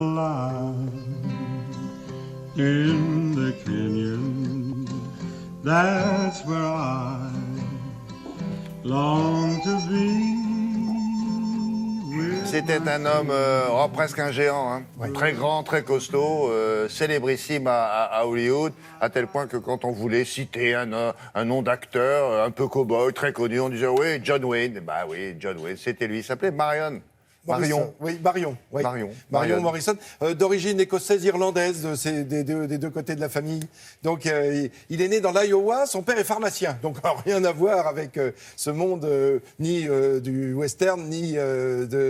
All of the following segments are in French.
In the canyon, that's where I long to be. C'était un homme, presque un géant, hein. Oui. Très grand, très costaud, célébrissime à Hollywood, à tel point que quand on voulait citer un nom d'acteur un peu cow-boy, très connu, on disait « oui, John Wayne ». Bah oui, John Wayne, c'était lui. Il s'appelait Marion. Marion. Oui, Marion. Oui. Marion Morrison, d'origine écossaise-irlandaise, des deux côtés de la famille. Donc, il est né dans l'Iowa. Son père est pharmacien. Donc, rien à voir avec ce monde ni du western, ni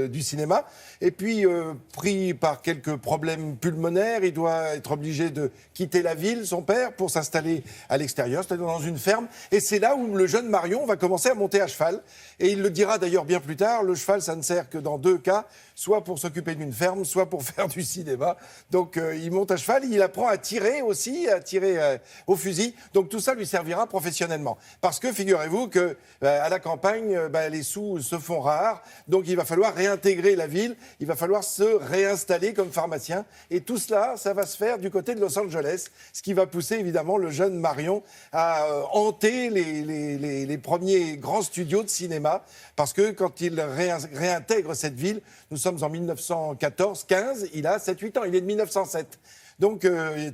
du cinéma. Et puis, pris par quelques problèmes pulmonaires, il doit être obligé de quitter la ville, son père, pour s'installer à l'extérieur, c'est-à-dire dans une ferme. Et c'est là où le jeune Marion va commencer à monter à cheval. Et il le dira d'ailleurs bien plus tard, le cheval, ça ne sert que dans deux cas, soit pour s'occuper d'une ferme, soit pour faire du cinéma. Donc il monte à cheval, il apprend à tirer aussi, à tirer au fusil. Donc tout ça lui servira professionnellement. Parce que figurez-vous que à la campagne, les sous se font rares, donc il va falloir réintégrer la ville, il va falloir se réinstaller comme pharmacien. Et tout cela, ça va se faire du côté de Los Angeles, ce qui va pousser évidemment le jeune Marion à hanter les premiers grands studios de cinéma. Parce que quand il réintègre cette ville, nous sommes en 1914-15, il a 7-8 ans, il est de 1907. Donc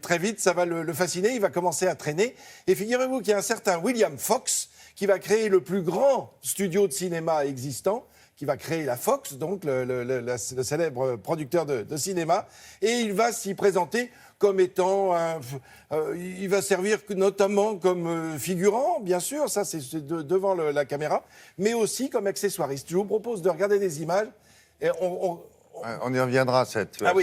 très vite, ça va le fasciner, il va commencer à traîner. Et figurez-vous qu'il y a un certain William Fox qui va créer le plus grand studio de cinéma existant, qui va créer la Fox, donc le célèbre producteur de cinéma. Et il va s'y présenter comme étant il va servir notamment comme figurant, bien sûr, ça c'est devant la caméra, mais aussi comme accessoiriste. Je vous propose de regarder des images. Et on y reviendra,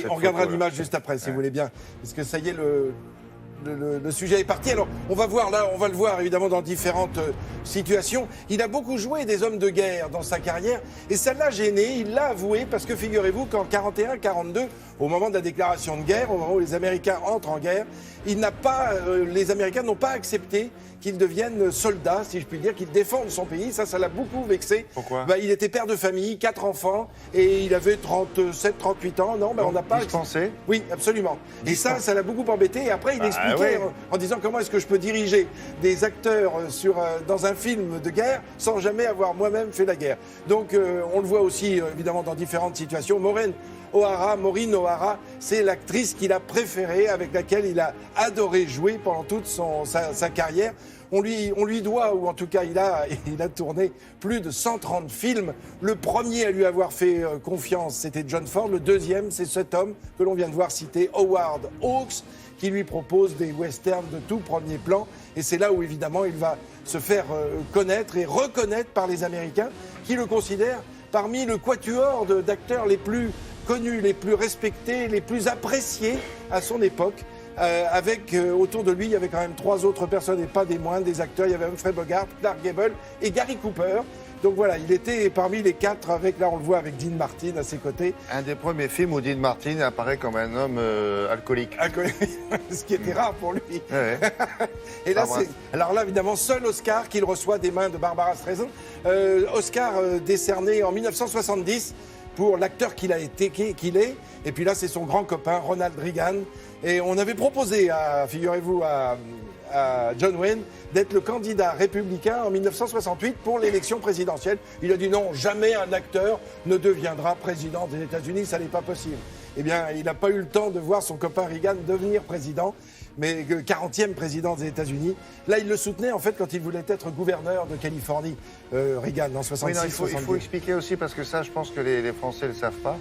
on regardera l'image juste après, si vous voulez bien. Parce que ça y est, le sujet est parti. Alors, on va le voir évidemment dans différentes situations. Il a beaucoup joué des hommes de guerre dans sa carrière et ça l'a gêné, il l'a avoué, parce que figurez-vous qu'en 41-42, au moment de la déclaration de guerre, au moment où les Américains entrent en guerre, les Américains n'ont pas accepté qu'il devienne soldat, si je puis dire, qu'il défende son pays. Ça l'a beaucoup vexé. Pourquoi ? Il était père de famille, 4 enfants, et il avait 37-38 ans. Non, on n'a pas... Dispensé ? Oui, absolument. Et ça l'a beaucoup embêté. Et après, il expliquait en disant comment est-ce que je peux diriger des acteurs dans un film de guerre sans jamais avoir moi-même fait la guerre. Donc, on le voit aussi, évidemment, dans différentes situations. Maureen O'Hara, c'est l'actrice qu'il a préférée, avec laquelle il a adoré jouer pendant toute sa carrière. On lui doit, ou en tout cas il a tourné plus de 130 films. Le premier à lui avoir fait confiance, c'était John Ford. Le deuxième, c'est cet homme que l'on vient de voir citer, Howard Hawks, qui lui propose des westerns de tout premier plan. Et c'est là où évidemment il va se faire connaître et reconnaître par les Américains, qui le considèrent parmi le quatuor d'acteurs les plus connus, les plus respectés, les plus appréciés à son époque. Autour de lui, il y avait quand même 3 autres personnes, et pas des moindres, des acteurs. Il y avait Humphrey Bogart, Clark Gable et Gary Cooper. Donc voilà, il était parmi les 4, là on le voit avec Dean Martin à ses côtés. Un des premiers films où Dean Martin apparaît comme un homme alcoolique. Ce qui était rare pour lui. Ouais. Et là, alors là, évidemment, seul Oscar qu'il reçoit des mains de Barbara Streisand. Oscar décerné en 1970 pour l'acteur qu'il est. Et puis là, c'est son grand copain, Ronald Reagan. Et on avait proposé, figurez-vous, à John Wayne d'être le candidat républicain en 1968 pour l'élection présidentielle. Il a dit non, jamais un acteur ne deviendra président des États-Unis, ça n'est pas possible. Eh bien, il n'a pas eu le temps de voir son copain Reagan devenir président, mais 40e président des États-Unis. Là, il le soutenait en fait quand il voulait être gouverneur de Californie, Reagan, en 66. Oui, il faut expliquer aussi, parce que ça, je pense que les Français ne le savent pas,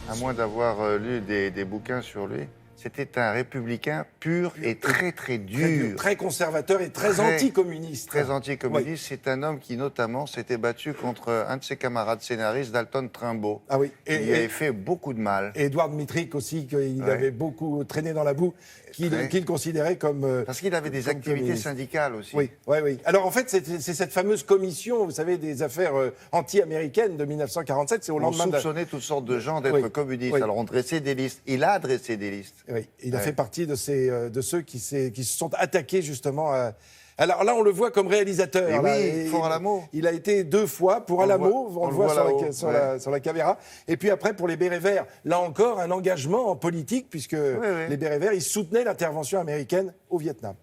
à moins d'avoir lu des bouquins sur lui. C'était un républicain pur et très, très dur. Très conservateur et très anticommuniste. Très anticommuniste. Oui. C'est un homme qui, notamment, s'était battu contre un de ses camarades scénaristes, Dalton Trumbo. Ah oui. Il avait fait beaucoup de mal. Et Edward Dmytrik aussi, qu'il avait beaucoup traîné dans la boue, qu'il considérait comme... Parce qu'il avait des activités syndicales aussi. Oui. Alors, en fait, c'est cette fameuse commission, vous savez, des affaires anti-américaines de 1947. C'est au lendemain on soupçonnait toutes sortes de gens d'être communistes. Oui. Alors, on dressait des listes. Il a dressé des listes. Oui, il a fait partie de ceux qui se sont attaqués justement Alors là, on le voit comme réalisateur. Et là, oui, Fort Alamo. Il a été 2 fois pour Alamo, on le voit sur la caméra. Et puis après, pour les Bérets Verts, là encore, un engagement en politique, puisque les Bérets Verts, ils soutenaient l'intervention américaine au Vietnam.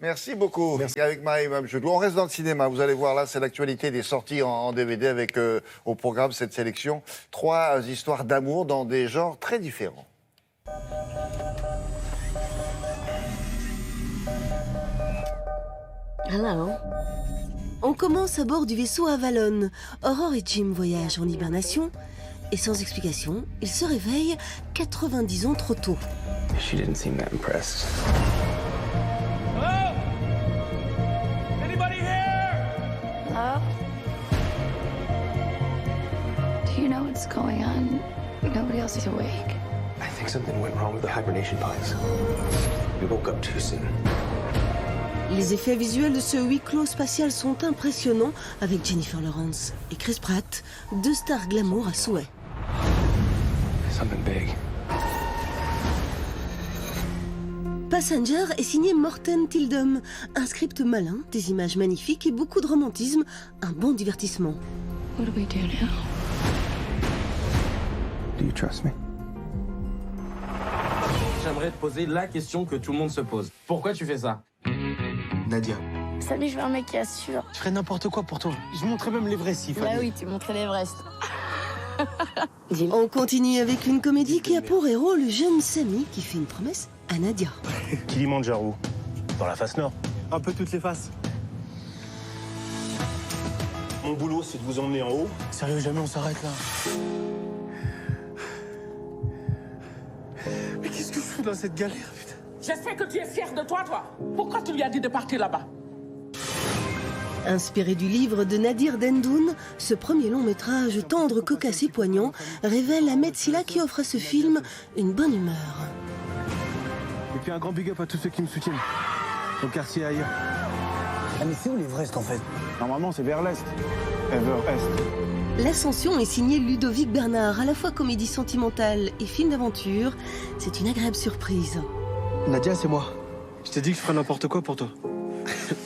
Merci beaucoup. Merci. Avec Marie-Mme Chedou. On reste dans le cinéma. Vous allez voir, là, c'est l'actualité des sorties en DVD avec au programme cette sélection. 3 histoires d'amour dans des genres très différents. Hello. On commence à bord du vaisseau Avalon. Aurore et Jim voyagent en hibernation. Et sans explication, ils se réveillent 90 ans trop tôt. She didn't seem that impressed. Hello? Anybody here? Hello? Do you know what's going on? Nobody else is awake. I think something went wrong with the hibernation pods. We woke up too soon. Les effets visuels de ce huis clos spatial sont impressionnants avec Jennifer Lawrence et Chris Pratt, 2 stars glamour à souhait. Something big. Passenger est signé Morten Tildum. Un script malin, des images magnifiques et beaucoup de romantisme. Un bon divertissement. What do we do now? Do you trust me? J'aimerais te poser la question que tout le monde se pose. Pourquoi tu fais ça? Nadia. Salut, je veux un mec qui assure. Je ferais n'importe quoi pour toi. Je montrais même l'Everest s'il fallait. Bah oui, tu montrais l'Everest. On continue avec une comédie qui a pour héros le jeune Samy qui fait une promesse à Nadia. Kilimanjaro, dans la face nord. Un peu toutes les faces. Mon boulot, c'est de vous emmener en haut. Sérieux, jamais on s'arrête là. Mais qu'est-ce que je fous dans cette galère, putain? J'espère que tu es fier de toi. Pourquoi tu lui as dit de partir là-bas? Inspiré du livre de Nadir Dendoun, ce premier long métrage tendre, cocasse et poignant révèle Ahmed Silla qui offre à ce film une bonne humeur. Et puis un grand big up à tous ceux qui me soutiennent. Au quartier et ailleurs. Ah mais c'est où l'Everest en fait? Normalement c'est vers l'est. Everest. L'Ascension est signée Ludovic Bernard, à la fois comédie sentimentale et film d'aventure. C'est une agréable surprise. Nadia, c'est moi. Je t'ai dit que je ferais n'importe quoi pour toi.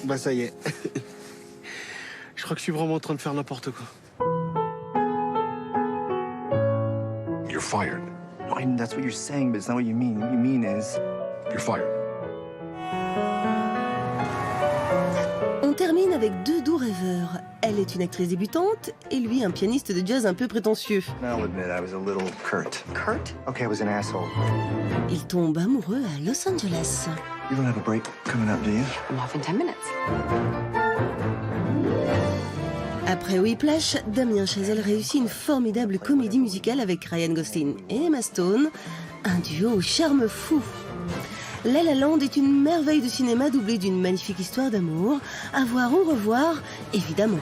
Bah ça y est. Je crois que je suis vraiment en train de faire n'importe quoi. You're fired. I mean, that's what you're saying, but it's not what you mean. What you mean is... You're fired. On termine avec 2 doux rêveurs. Elle est une actrice débutante et lui un pianiste de jazz un peu prétentieux. I'll admit, I was a little curt. Curt? Okay, I was an asshole. Ils tombent amoureux à Los Angeles. You don't have a break coming up, do you? I'm off in 10 minutes. Après Whiplash, Damien Chazelle réussit une formidable comédie musicale avec Ryan Gosling et Emma Stone. Un duo au charme fou. La La Land est une merveille de cinéma doublée d'une magnifique histoire d'amour. À voir ou revoir, évidemment.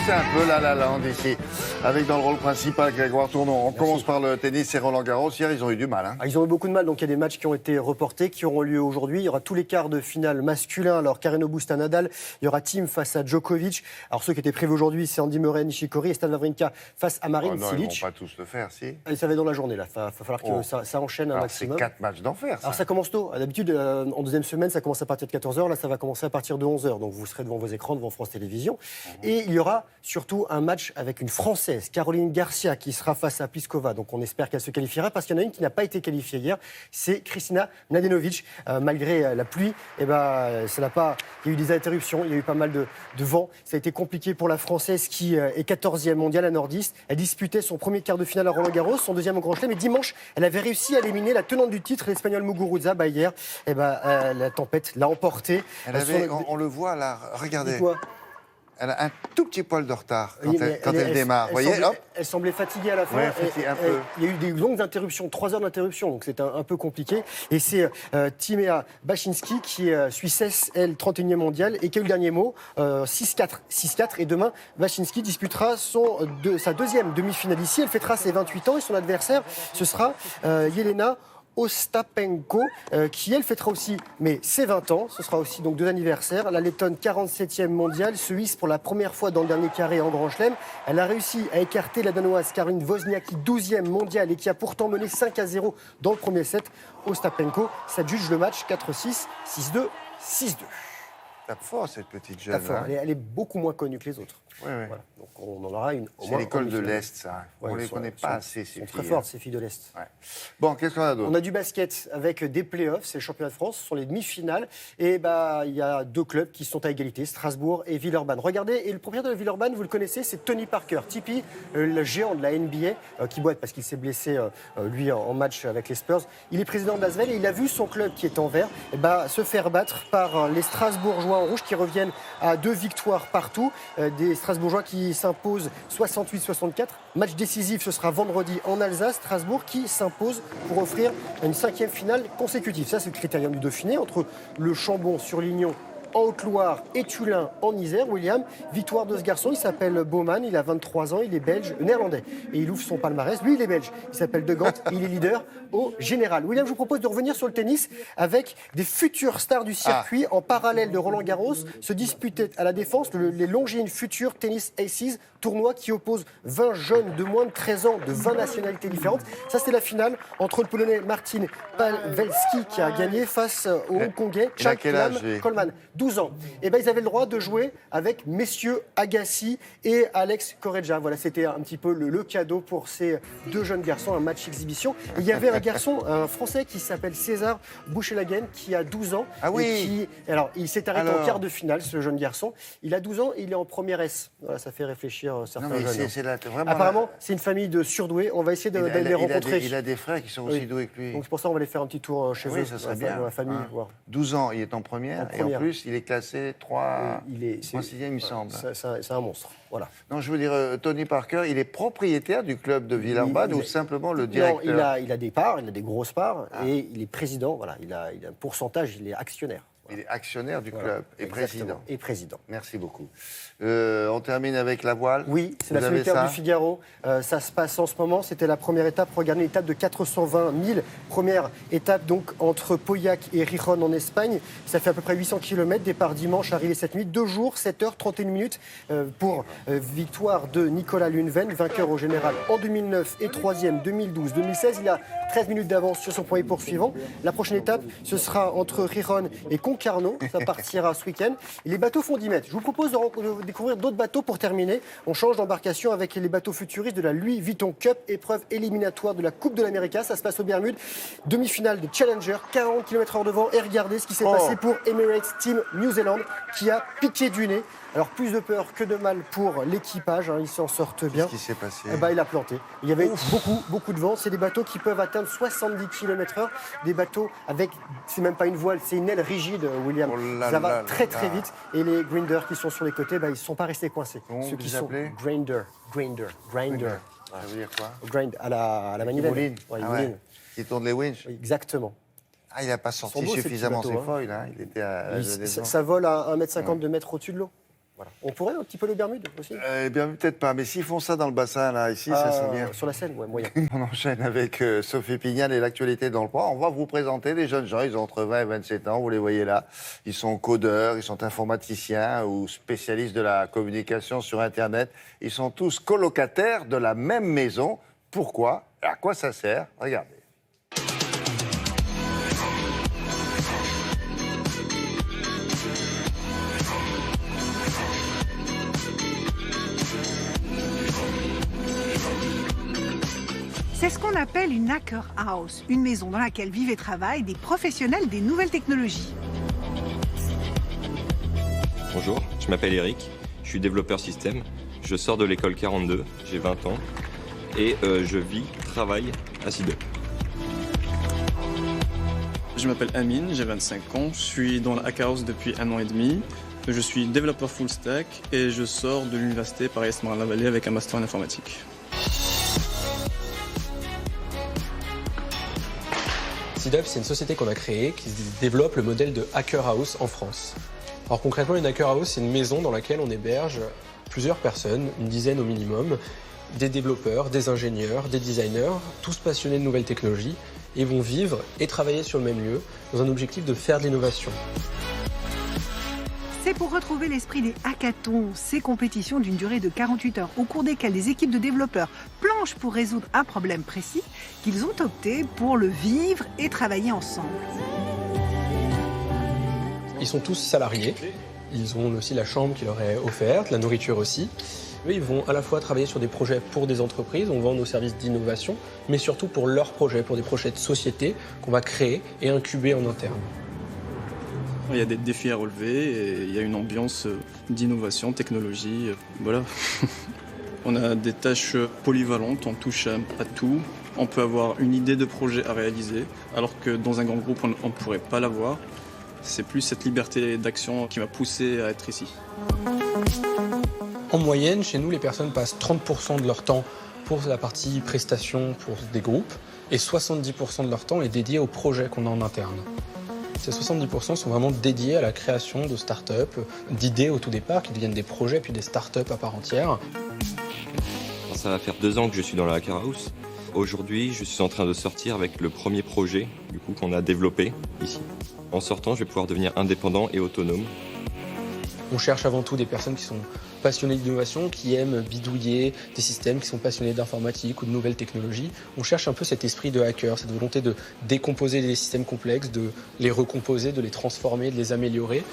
C'est un peu La La Land ici, avec dans le rôle principal Grégoire Tournon. On commence par le tennis et Roland Garros. Hier, ils ont eu du mal. Ils ont eu beaucoup de mal, donc il y a des matchs qui ont été reportés, qui auront lieu aujourd'hui. Il y aura tous les quarts de finale masculins. Alors Carreno Busta Nadal, il y aura Thiem face à Djokovic. Alors ceux qui étaient prévus aujourd'hui, c'est Andy Murray, Nishikori et Stan Wawrinka face à Marin Cilic. Ils ne vont pas tous le faire, si. Et ça va être dans la journée, là. Il va falloir que ça enchaîne un maximum. C'est 4 matchs d'enfer, ça. Alors ça commence tôt. D'habitude, en deuxième semaine, ça commence à partir de 14h. Là, ça va commencer à partir de 11h. Donc vous serez devant vos écrans, devant France Télévisions. Et il y aura surtout un match avec une Française, Caroline Garcia, qui sera face à Pliskova. Donc on espère qu'elle se qualifiera, parce qu'il y en a une qui n'a pas été qualifiée hier, c'est Kristina Mladenovic. Malgré la pluie, ça n'a pas... il y a eu des interruptions, il y a eu pas mal de vent. Ça a été compliqué pour la Française qui est 14e mondiale à nordiste. Elle disputait son premier quart de finale à Roland-Garros, son deuxième au Grand Chelem. Mais dimanche, elle avait réussi à éliminer la tenante du titre, l'Espagnole Muguruza. Hier, la tempête l'a emportée. On le voit là, regardez. Elle a un tout petit poil de retard quand elle démarre. Elle semblait fatiguée à la fin. Ouais, un peu. Il y a eu des longues interruptions, 3 heures d'interruption, donc c'était un peu compliqué. Et c'est Timea Bachinski qui suit Suisse, elle, 31e mondiale, et qui a eu le dernier mot, 6-4. Et demain, Bachinski disputera sa deuxième demi-finale ici. Elle fêtera ses 28 ans et son adversaire, ce sera Yelena Ostapenko, qui elle fêtera aussi ses 20 ans. Ce sera aussi donc 2 anniversaires. La Lettonne 47e mondiale se hisse pour la première fois dans le dernier carré en Grand Chelem. Elle a réussi à écarter la Danoise Caroline Wozniacki, 12e mondiale, et qui a pourtant mené 5-0 dans le premier set. Ostapenko s'adjuge le match 4-6, 6-2, 6-2. Tape fort, cette petite jeune. Elle est beaucoup moins connue que les autres. Ouais. Voilà. Donc on en aura une. C'est l'école de l'Est, ça. On ne les connaît pas assez, ces filles. Très fortes, ces filles de l'Est. Ouais. Bon, qu'est-ce qu'on a d'autre? On a du basket avec des playoffs, c'est le championnat de France, ce sont les demi-finales. Et il y a 2 clubs qui sont à égalité, Strasbourg et Villeurbanne. Regardez, et le propriétaire de Villeurbanne, vous le connaissez, c'est Tony Parker. Tipeee, le géant de la NBA, qui boite parce qu'il s'est blessé, lui, en match avec les Spurs. Il est président de l'Asvel et il a vu son club qui est en vert se faire battre par les Strasbourgeois en rouge qui reviennent à 2 victoires partout. Des Strasbourgeois qui s'imposent 68-64. Match décisif, ce sera vendredi en Alsace. Strasbourg qui s'impose pour offrir une 5e finale consécutive. Ça, c'est le critérium du Dauphiné entre le Chambon-sur-Lignon en Haute-Loire et Tullin en Isère. William, victoire de ce garçon, il s'appelle Baumann, il a 23 ans, il est belge, néerlandais. Et il ouvre son palmarès, lui il est belge, il s'appelle De Gant, il est leader au général. William, je vous propose de revenir sur le tennis avec des futures stars du circuit en parallèle de Roland Garros, se disputer à la Défense les Longines Futures Tennis Aces, tournoi qui oppose 20 jeunes de moins de 13 ans de 20 nationalités différentes. Ça, c'est la finale entre le Polonais Martin Pavelski qui a gagné face au Hongkongais Chad Coleman. 12 ans. Et ils avaient le droit de jouer avec messieurs Agassi et Alex Correggia. Voilà, c'était un petit peu le cadeau pour ces 2 jeunes garçons, un match exhibition. Et il y avait un garçon, un Français qui s'appelle César Bouchelagen, qui a 12 ans. Ah oui. Alors, il s'est arrêté en quart de finale, ce jeune garçon. Il a 12 ans et il est en première S. Voilà, ça fait réfléchir certains jeunes. Apparemment, c'est une famille de surdoués. On va essayer de les rencontrer. Il a des frères qui sont aussi doués que lui. Donc c'est pour ça qu'on va aller faire un petit tour chez eux, ça serait bien. Dans la famille. 12 ans, il est en première. Et en plus, il est classé 3-6e, il me semble. C'est un monstre. Voilà. Non, je veux dire, Tony Parker, il est propriétaire du club de Villeurbanne ou simplement le directeur? Non, il a des parts, il a des grosses parts et il est président. Voilà, il a un pourcentage, il est actionnaire. Il est actionnaire du club et président. Et président. Merci beaucoup. On termine avec la voile. Oui, c'est la solitaire du Figaro. Ça se passe en ce moment. C'était la première étape. Regardez l'étape de 420 000. Première étape donc entre Pauillac et Rijon en Espagne. Ça fait à peu près 800 km. Départ dimanche, arrivée cette nuit. 2 jours, 7h, 31 minutes pour victoire de Nicolas Luneven, vainqueur au général en 2009 et 3e 2012, 2016. Il a 13 minutes d'avance sur son premier poursuivant. La prochaine étape, ce sera entre Rijon et Concarneau. Ça partira ce week-end. Et les bateaux font 10 mètres. Je vous propose de découvrir d'autres bateaux pour terminer. On change d'embarcation avec les bateaux futuristes de la Louis Vuitton Cup, épreuve éliminatoire de la Coupe de l'Amérique. Ça se passe aux Bermudes. Demi-finale des Challenger, 40 km/h de vent. Et regardez ce qui s'est passé pour Emirates Team New Zealand qui a piqué du nez. Alors, plus de peur que de mal pour l'équipage, ils s'en sortent bien. Qu'est-ce qui s'est passé? Il a planté. Il y avait beaucoup de vent. C'est des bateaux qui peuvent atteindre 70 km/h. Des bateaux avec, c'est même pas une voile, c'est une aile rigide, William. Ça va très vite. Et les grinders qui sont sur les côtés, ils ne sont pas restés coincés. Ceux qui sont grinder. Ça veut dire quoi? Grind, à la manivelle. Qui tourne les winches. Exactement. Il n'a pas sorti suffisamment ses foils. Il était à ça vole à 1,50 m, 2 mètres au-dessus de l'eau. Voilà. On pourrait un petit peu les Bermudes aussi? Peut-être pas, mais s'ils font ça dans le bassin, là, ici, ça serait bien. Sur la Seine, moyen. On enchaîne avec Sophie Pignal et l'actualité dans le port. On va vous présenter des jeunes gens, ils ont entre 20 et 27 ans, vous les voyez là. Ils sont codeurs, ils sont informaticiens ou spécialistes de la communication sur Internet. Ils sont tous colocataires de la même maison. Pourquoi? À quoi ça sert? Regardez. C'est ce qu'on appelle une hacker house, une maison dans laquelle vivent et travaillent des professionnels des nouvelles technologies. Bonjour, je m'appelle Eric, je suis développeur système, je sors de l'école 42, j'ai 20 ans et je vis, travaille à Sido. Je m'appelle Amine, j'ai 25 ans, je suis dans la hacker house depuis 1 an et demi. Je suis développeur full stack et je sors de l'université Paris-Est-Marne-la-Vallée avec un master en informatique. SeedUp, c'est une société qu'on a créée qui développe le modèle de hacker house en France. Alors concrètement, une hacker house, c'est une maison dans laquelle on héberge plusieurs personnes, une dizaine au minimum, des développeurs, des ingénieurs, des designers, tous passionnés de nouvelles technologies et vont vivre et travailler sur le même lieu dans un objectif de faire de l'innovation. C'est pour retrouver l'esprit des hackathons, ces compétitions d'une durée de 48 heures au cours desquelles des équipes de développeurs planchent pour résoudre un problème précis, qu'ils ont opté pour le vivre et travailler ensemble. Ils sont tous salariés, ils ont aussi la chambre qui leur est offerte, la nourriture aussi. Eux, ils vont à la fois travailler sur des projets pour des entreprises, on vend nos services d'innovation, mais surtout pour leurs projets, pour des projets de société qu'on va créer et incuber en interne. Il y a des défis à relever et il y a une ambiance d'innovation, technologie, voilà. On a des tâches polyvalentes, on touche à tout. On peut avoir une idée de projet à réaliser, alors que dans un grand groupe, on ne pourrait pas l'avoir. C'est plus cette liberté d'action qui m'a poussé à être ici. En moyenne, chez nous, les personnes passent 30% de leur temps pour la partie prestation pour des groupes et 70% de leur temps est dédié aux projets qu'on a en interne. Ces 70% sont vraiment dédiés à la création de start-up, d'idées au tout départ qui deviennent des projets puis des start-up à part entière. Ça va faire 2 ans que je suis dans la Hacker House. Aujourd'hui, je suis en train de sortir avec le premier projet qu'on a développé ici. En sortant, je vais pouvoir devenir indépendant et autonome. On cherche avant tout des personnes qui sont passionnées d'innovation, qui aiment bidouiller des systèmes, qui sont passionnés d'informatique ou de nouvelles technologies. On cherche un peu cet esprit de hacker, cette volonté de décomposer les systèmes complexes, de les recomposer, de les transformer, de les améliorer,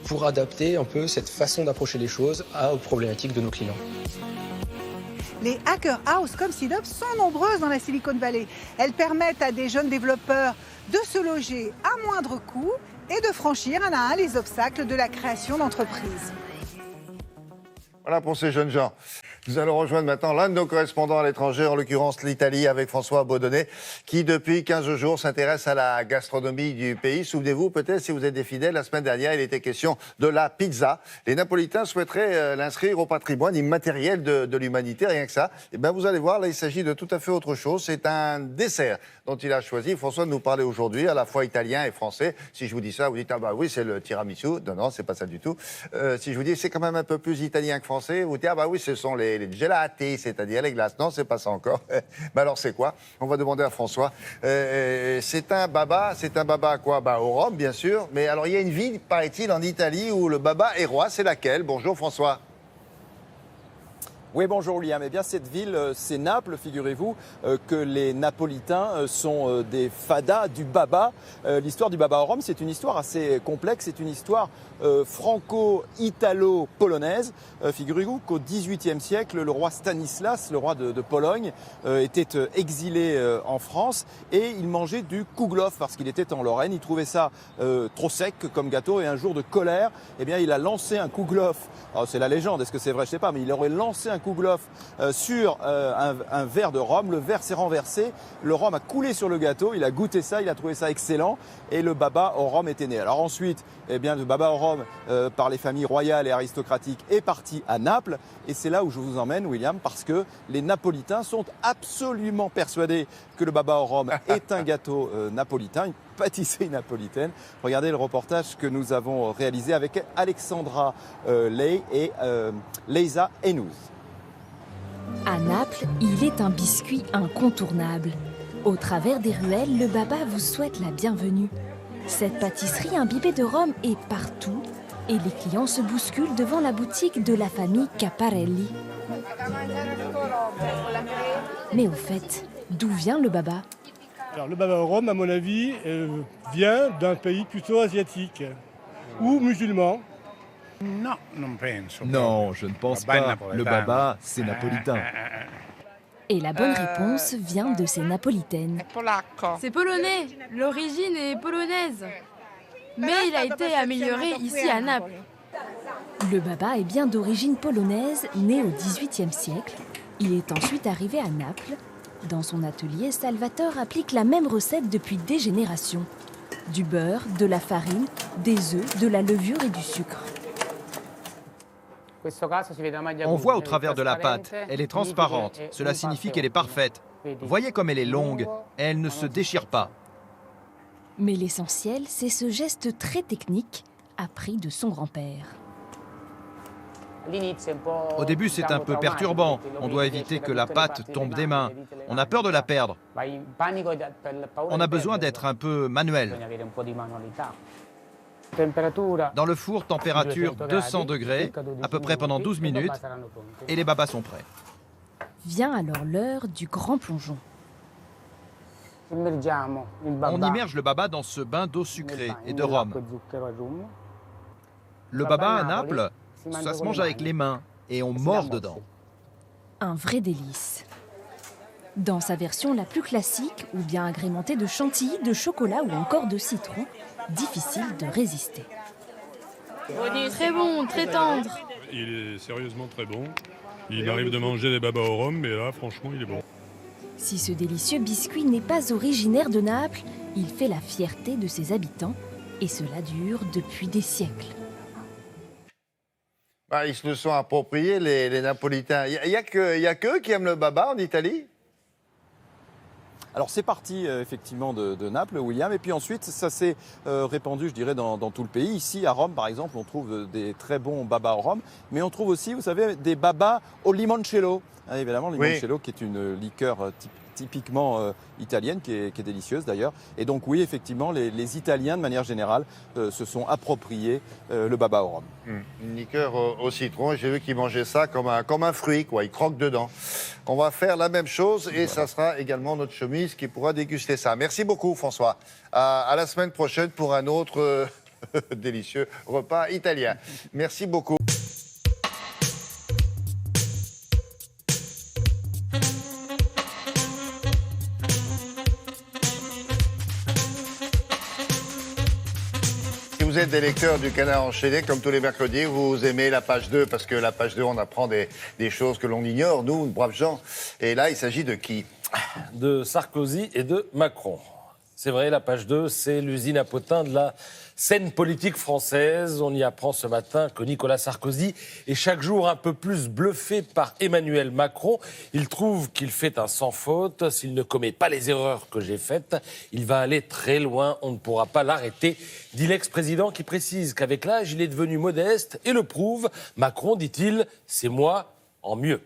pour adapter un peu cette façon d'approcher les choses aux problématiques de nos clients. Les Hacker House comme Seedup sont nombreuses dans la Silicon Valley. Elles permettent à des jeunes développeurs de se loger à moindre coût et de franchir un à un les obstacles de la création d'entreprises. Voilà pour ces jeunes gens. Nous allons rejoindre maintenant l'un de nos correspondants à l'étranger, en l'occurrence l'Italie, avec François Baudonnet, qui depuis 15 jours s'intéresse à la gastronomie du pays. Souvenez-vous peut-être, si vous êtes des fidèles, la semaine dernière, il était question de la pizza. Les Napolitains souhaiteraient l'inscrire au patrimoine immatériel de l'humanité, rien que ça. Et bien vous allez voir, là il s'agit de tout à fait autre chose. C'est un dessert dont il a choisi, François, de nous parler aujourd'hui, à la fois italien et français. Si je vous dis ça, vous dites, ah bah oui, c'est le tiramisu. Non, c'est pas ça du tout. Si je vous dis, c'est quand même un peu plus italien que français, vous dites, ah bah oui, ce sont les gelati, c'est-à-dire les glaces. Non, c'est pas ça encore. Mais alors c'est quoi? On va demander à François. C'est un baba à quoi? Bah au Rhum, bien sûr. Mais alors il y a une ville, paraît-il, en Italie où le baba est roi. C'est laquelle? Bonjour François. Oui, bonjour William. Eh bien, cette ville, c'est Naples, figurez-vous, que les Napolitains sont des fadas du baba. L'histoire du baba au Rhum, c'est une histoire assez complexe, c'est une histoire franco-italo-polonaise. Figurez-vous qu'au XVIIIe siècle, le roi Stanislas, le roi de Pologne, était exilé en France et il mangeait du kouglof parce qu'il était en Lorraine. Il trouvait ça trop sec comme gâteau et un jour de colère, eh bien, il a lancé un kouglof. Alors, c'est la légende, est-ce que c'est vrai? Je ne sais pas, mais il aurait lancé un kouglof sur un verre de rhum. Le verre s'est renversé, le rhum a coulé sur le gâteau, il a goûté ça, il a trouvé ça excellent et le baba au rhum était né. Alors ensuite, eh bien, le baba au rhum par les familles royales et aristocratiques est parti à Naples et c'est là où je vous emmène, William, parce que les Napolitains sont absolument persuadés que le baba au rhum est un gâteau napolitain, une pâtisserie napolitaine. Regardez le reportage que nous avons réalisé avec Alexandra Ley et Leisa Enouz. À Naples, il est un biscuit incontournable. Au travers des ruelles, le baba vous souhaite la bienvenue. Cette pâtisserie imbibée de rhum est partout et les clients se bousculent devant la boutique de la famille Caparelli. Mais au fait, d'où vient le baba? Alors le baba au rhum, à mon avis, vient d'un pays plutôt asiatique ou musulman. Non, je ne pense pas. Le baba, c'est napolitain. Et la bonne réponse vient de ces napolitaines. C'est polonais, l'origine est polonaise. Mais il a été amélioré ici à Naples. Le baba est bien d'origine polonaise, né au XVIIIe siècle. Il est ensuite arrivé à Naples. Dans son atelier, Salvatore applique la même recette depuis des générations. Du beurre, de la farine, des œufs, de la levure et du sucre. On voit au travers de la pâte, elle est transparente, cela signifie qu'elle est parfaite. Voyez comme elle est longue, elle ne se déchire pas. Mais l'essentiel, c'est ce geste très technique, appris de son grand-père. Au début, c'est un peu perturbant. On doit éviter que la pâte tombe des mains. On a peur de la perdre. On a besoin d'être un peu manuel. Dans le four, température 200 degrés, à peu près pendant 12 minutes, et les babas sont prêts. Vient alors l'heure du grand plongeon. On immerge le baba dans ce bain d'eau sucrée et de rhum. Le baba à Naples, ça se mange avec les mains et on mord dedans. Un vrai délice. Dans sa version la plus classique, ou bien agrémentée de chantilly, de chocolat ou encore de citron, difficile de résister. Très bon, très tendre. Il est sérieusement très bon. Il m'arrive de manger des babas au rhum, mais là, franchement, il est bon. Si ce délicieux biscuit n'est pas originaire de Naples, il fait la fierté de ses habitants, et cela dure depuis des siècles. Ils se le sont appropriés, les Napolitains. Il n'y a qu'eux qui aiment le baba en Italie? Alors c'est parti effectivement de Naples, William, et puis ensuite ça s'est répandu, je dirais, dans tout le pays. Ici à Rome, par exemple, on trouve des très bons babas au rhum, mais on trouve aussi, vous savez, des babas au limoncello. Évidemment, le limoncello qui est une liqueur typiquement italienne, qui est délicieuse d'ailleurs. Et donc oui, effectivement, les Italiens, de manière générale, se sont appropriés le baba au rhum. Une liqueur au citron, j'ai vu qu'ils mangeaient ça comme un fruit, quoi. Ils croquent dedans. On va faire la même chose et ça sera également notre chemise qui pourra déguster ça. Merci beaucoup, François. À la semaine prochaine pour un autre délicieux repas italien. Merci beaucoup. Vous êtes des lecteurs du Canard enchaîné, comme tous les mercredis, vous aimez la page 2, parce que la page 2, on apprend des choses que l'on ignore, nous, braves gens. Et là, il s'agit de qui? De Sarkozy et de Macron. C'est vrai, la page 2, c'est l'usine à potins de la scène politique française. On y apprend ce matin que Nicolas Sarkozy est chaque jour un peu plus bluffé par Emmanuel Macron. Il trouve qu'il fait un sans faute. S'il ne commet pas les erreurs que j'ai faites, il va aller très loin. On ne pourra pas l'arrêter, dit l'ex-président qui précise qu'avec l'âge, il est devenu modeste et le prouve. Macron, dit-il, c'est moi en mieux.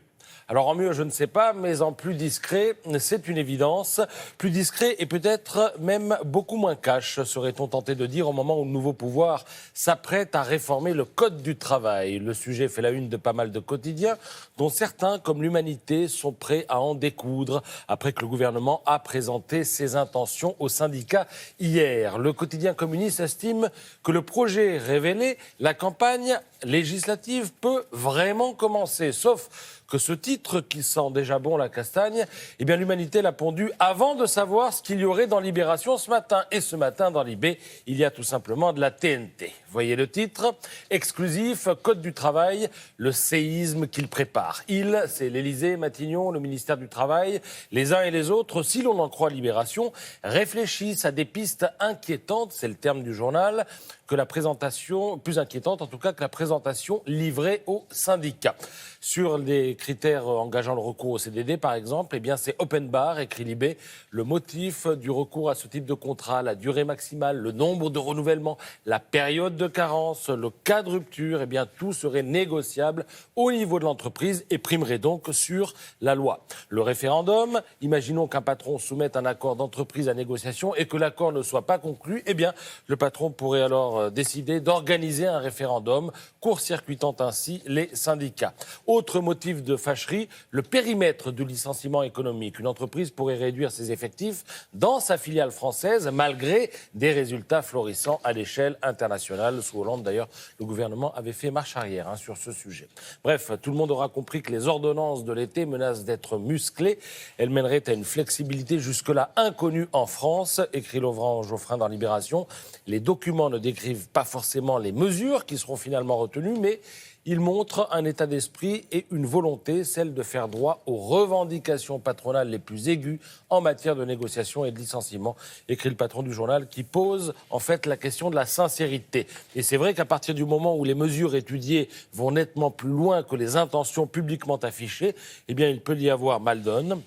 Alors en mieux, je ne sais pas, mais en plus discret, c'est une évidence. Plus discret et peut-être même beaucoup moins cash, serait-on tenté de dire, au moment où le nouveau pouvoir s'apprête à réformer le Code du travail. Le sujet fait la une de pas mal de quotidiens, dont certains, comme l'Humanité, sont prêts à en découdre, après que le gouvernement a présenté ses intentions aux syndicats hier. Le quotidien communiste estime que le projet révélé, la campagne législative, peut vraiment commencer, sauf que ce titre, qui sent déjà bon la castagne, eh bien l'Humanité l'a pondu avant de savoir ce qu'il y aurait dans Libération ce matin. Et ce matin, dans Libé, il y a tout simplement de la TNT. Voyez le titre, exclusif, Code du travail, le séisme qu'il prépare. Il, c'est l'Élysée, Matignon, le ministère du Travail, les uns et les autres, si l'on en croit Libération, réfléchissent à des pistes inquiétantes, c'est le terme du journal, que la présentation, plus inquiétante en tout cas que la présentation livrée aux syndicats. Sur les critères engageant le recours au CDD, par exemple, eh bien c'est open bar, écrit Libé. Le motif du recours à ce type de contrat, la durée maximale, le nombre de renouvellements, la période de carence, le cas de rupture, eh bien tout serait négociable au niveau de l'entreprise et primerait donc sur la loi. Le référendum, imaginons qu'un patron soumette un accord d'entreprise à négociation et que l'accord ne soit pas conclu, eh bien le patron pourrait alors décider d'organiser un référendum, court-circuitant ainsi les syndicats. Autre motif de fâcherie, le périmètre du licenciement économique. Une entreprise pourrait réduire ses effectifs dans sa filiale française malgré des résultats florissants à l'échelle internationale. Sous Hollande, d'ailleurs, le gouvernement avait fait marche arrière sur ce sujet. Bref, tout le monde aura compris que les ordonnances de l'été menacent d'être musclées. Elles mèneraient à une flexibilité jusque-là inconnue en France, écrit Laurent Geoffrin dans Libération. Les documents ne décrivent pas forcément les mesures qui seront finalement retenues, mais il montre un état d'esprit et une volonté, celle de faire droit aux revendications patronales les plus aiguës en matière de négociation et de licenciement, écrit le patron du journal, qui pose en fait la question de la sincérité. Et c'est vrai qu'à partir du moment où les mesures étudiées vont nettement plus loin que les intentions publiquement affichées, eh bien il peut y avoir mal donne.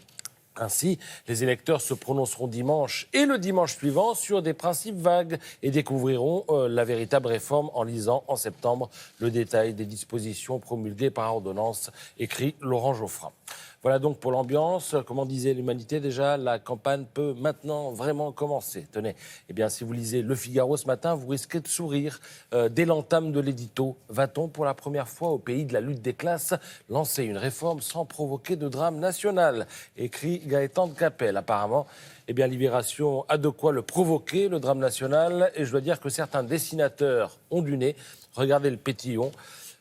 Ainsi, les électeurs se prononceront dimanche et le dimanche suivant sur des principes vagues et découvriront la véritable réforme en lisant en septembre le détail des dispositions promulguées par ordonnance, écrit Laurent Geoffrin. Voilà donc pour l'ambiance. Comment disait l'Humanité déjà, la campagne peut maintenant vraiment commencer. Tenez, eh bien, si vous lisez Le Figaro ce matin, vous risquez de sourire. Dès l'entame de l'édito, va-t-on pour la première fois au pays de la lutte des classes lancer une réforme sans provoquer de drame national, écrit Gaëtan de Capelle. Apparemment, eh bien, Libération a de quoi le provoquer, le drame national. Et je dois dire que certains dessinateurs ont du nez. Regardez le pétillon,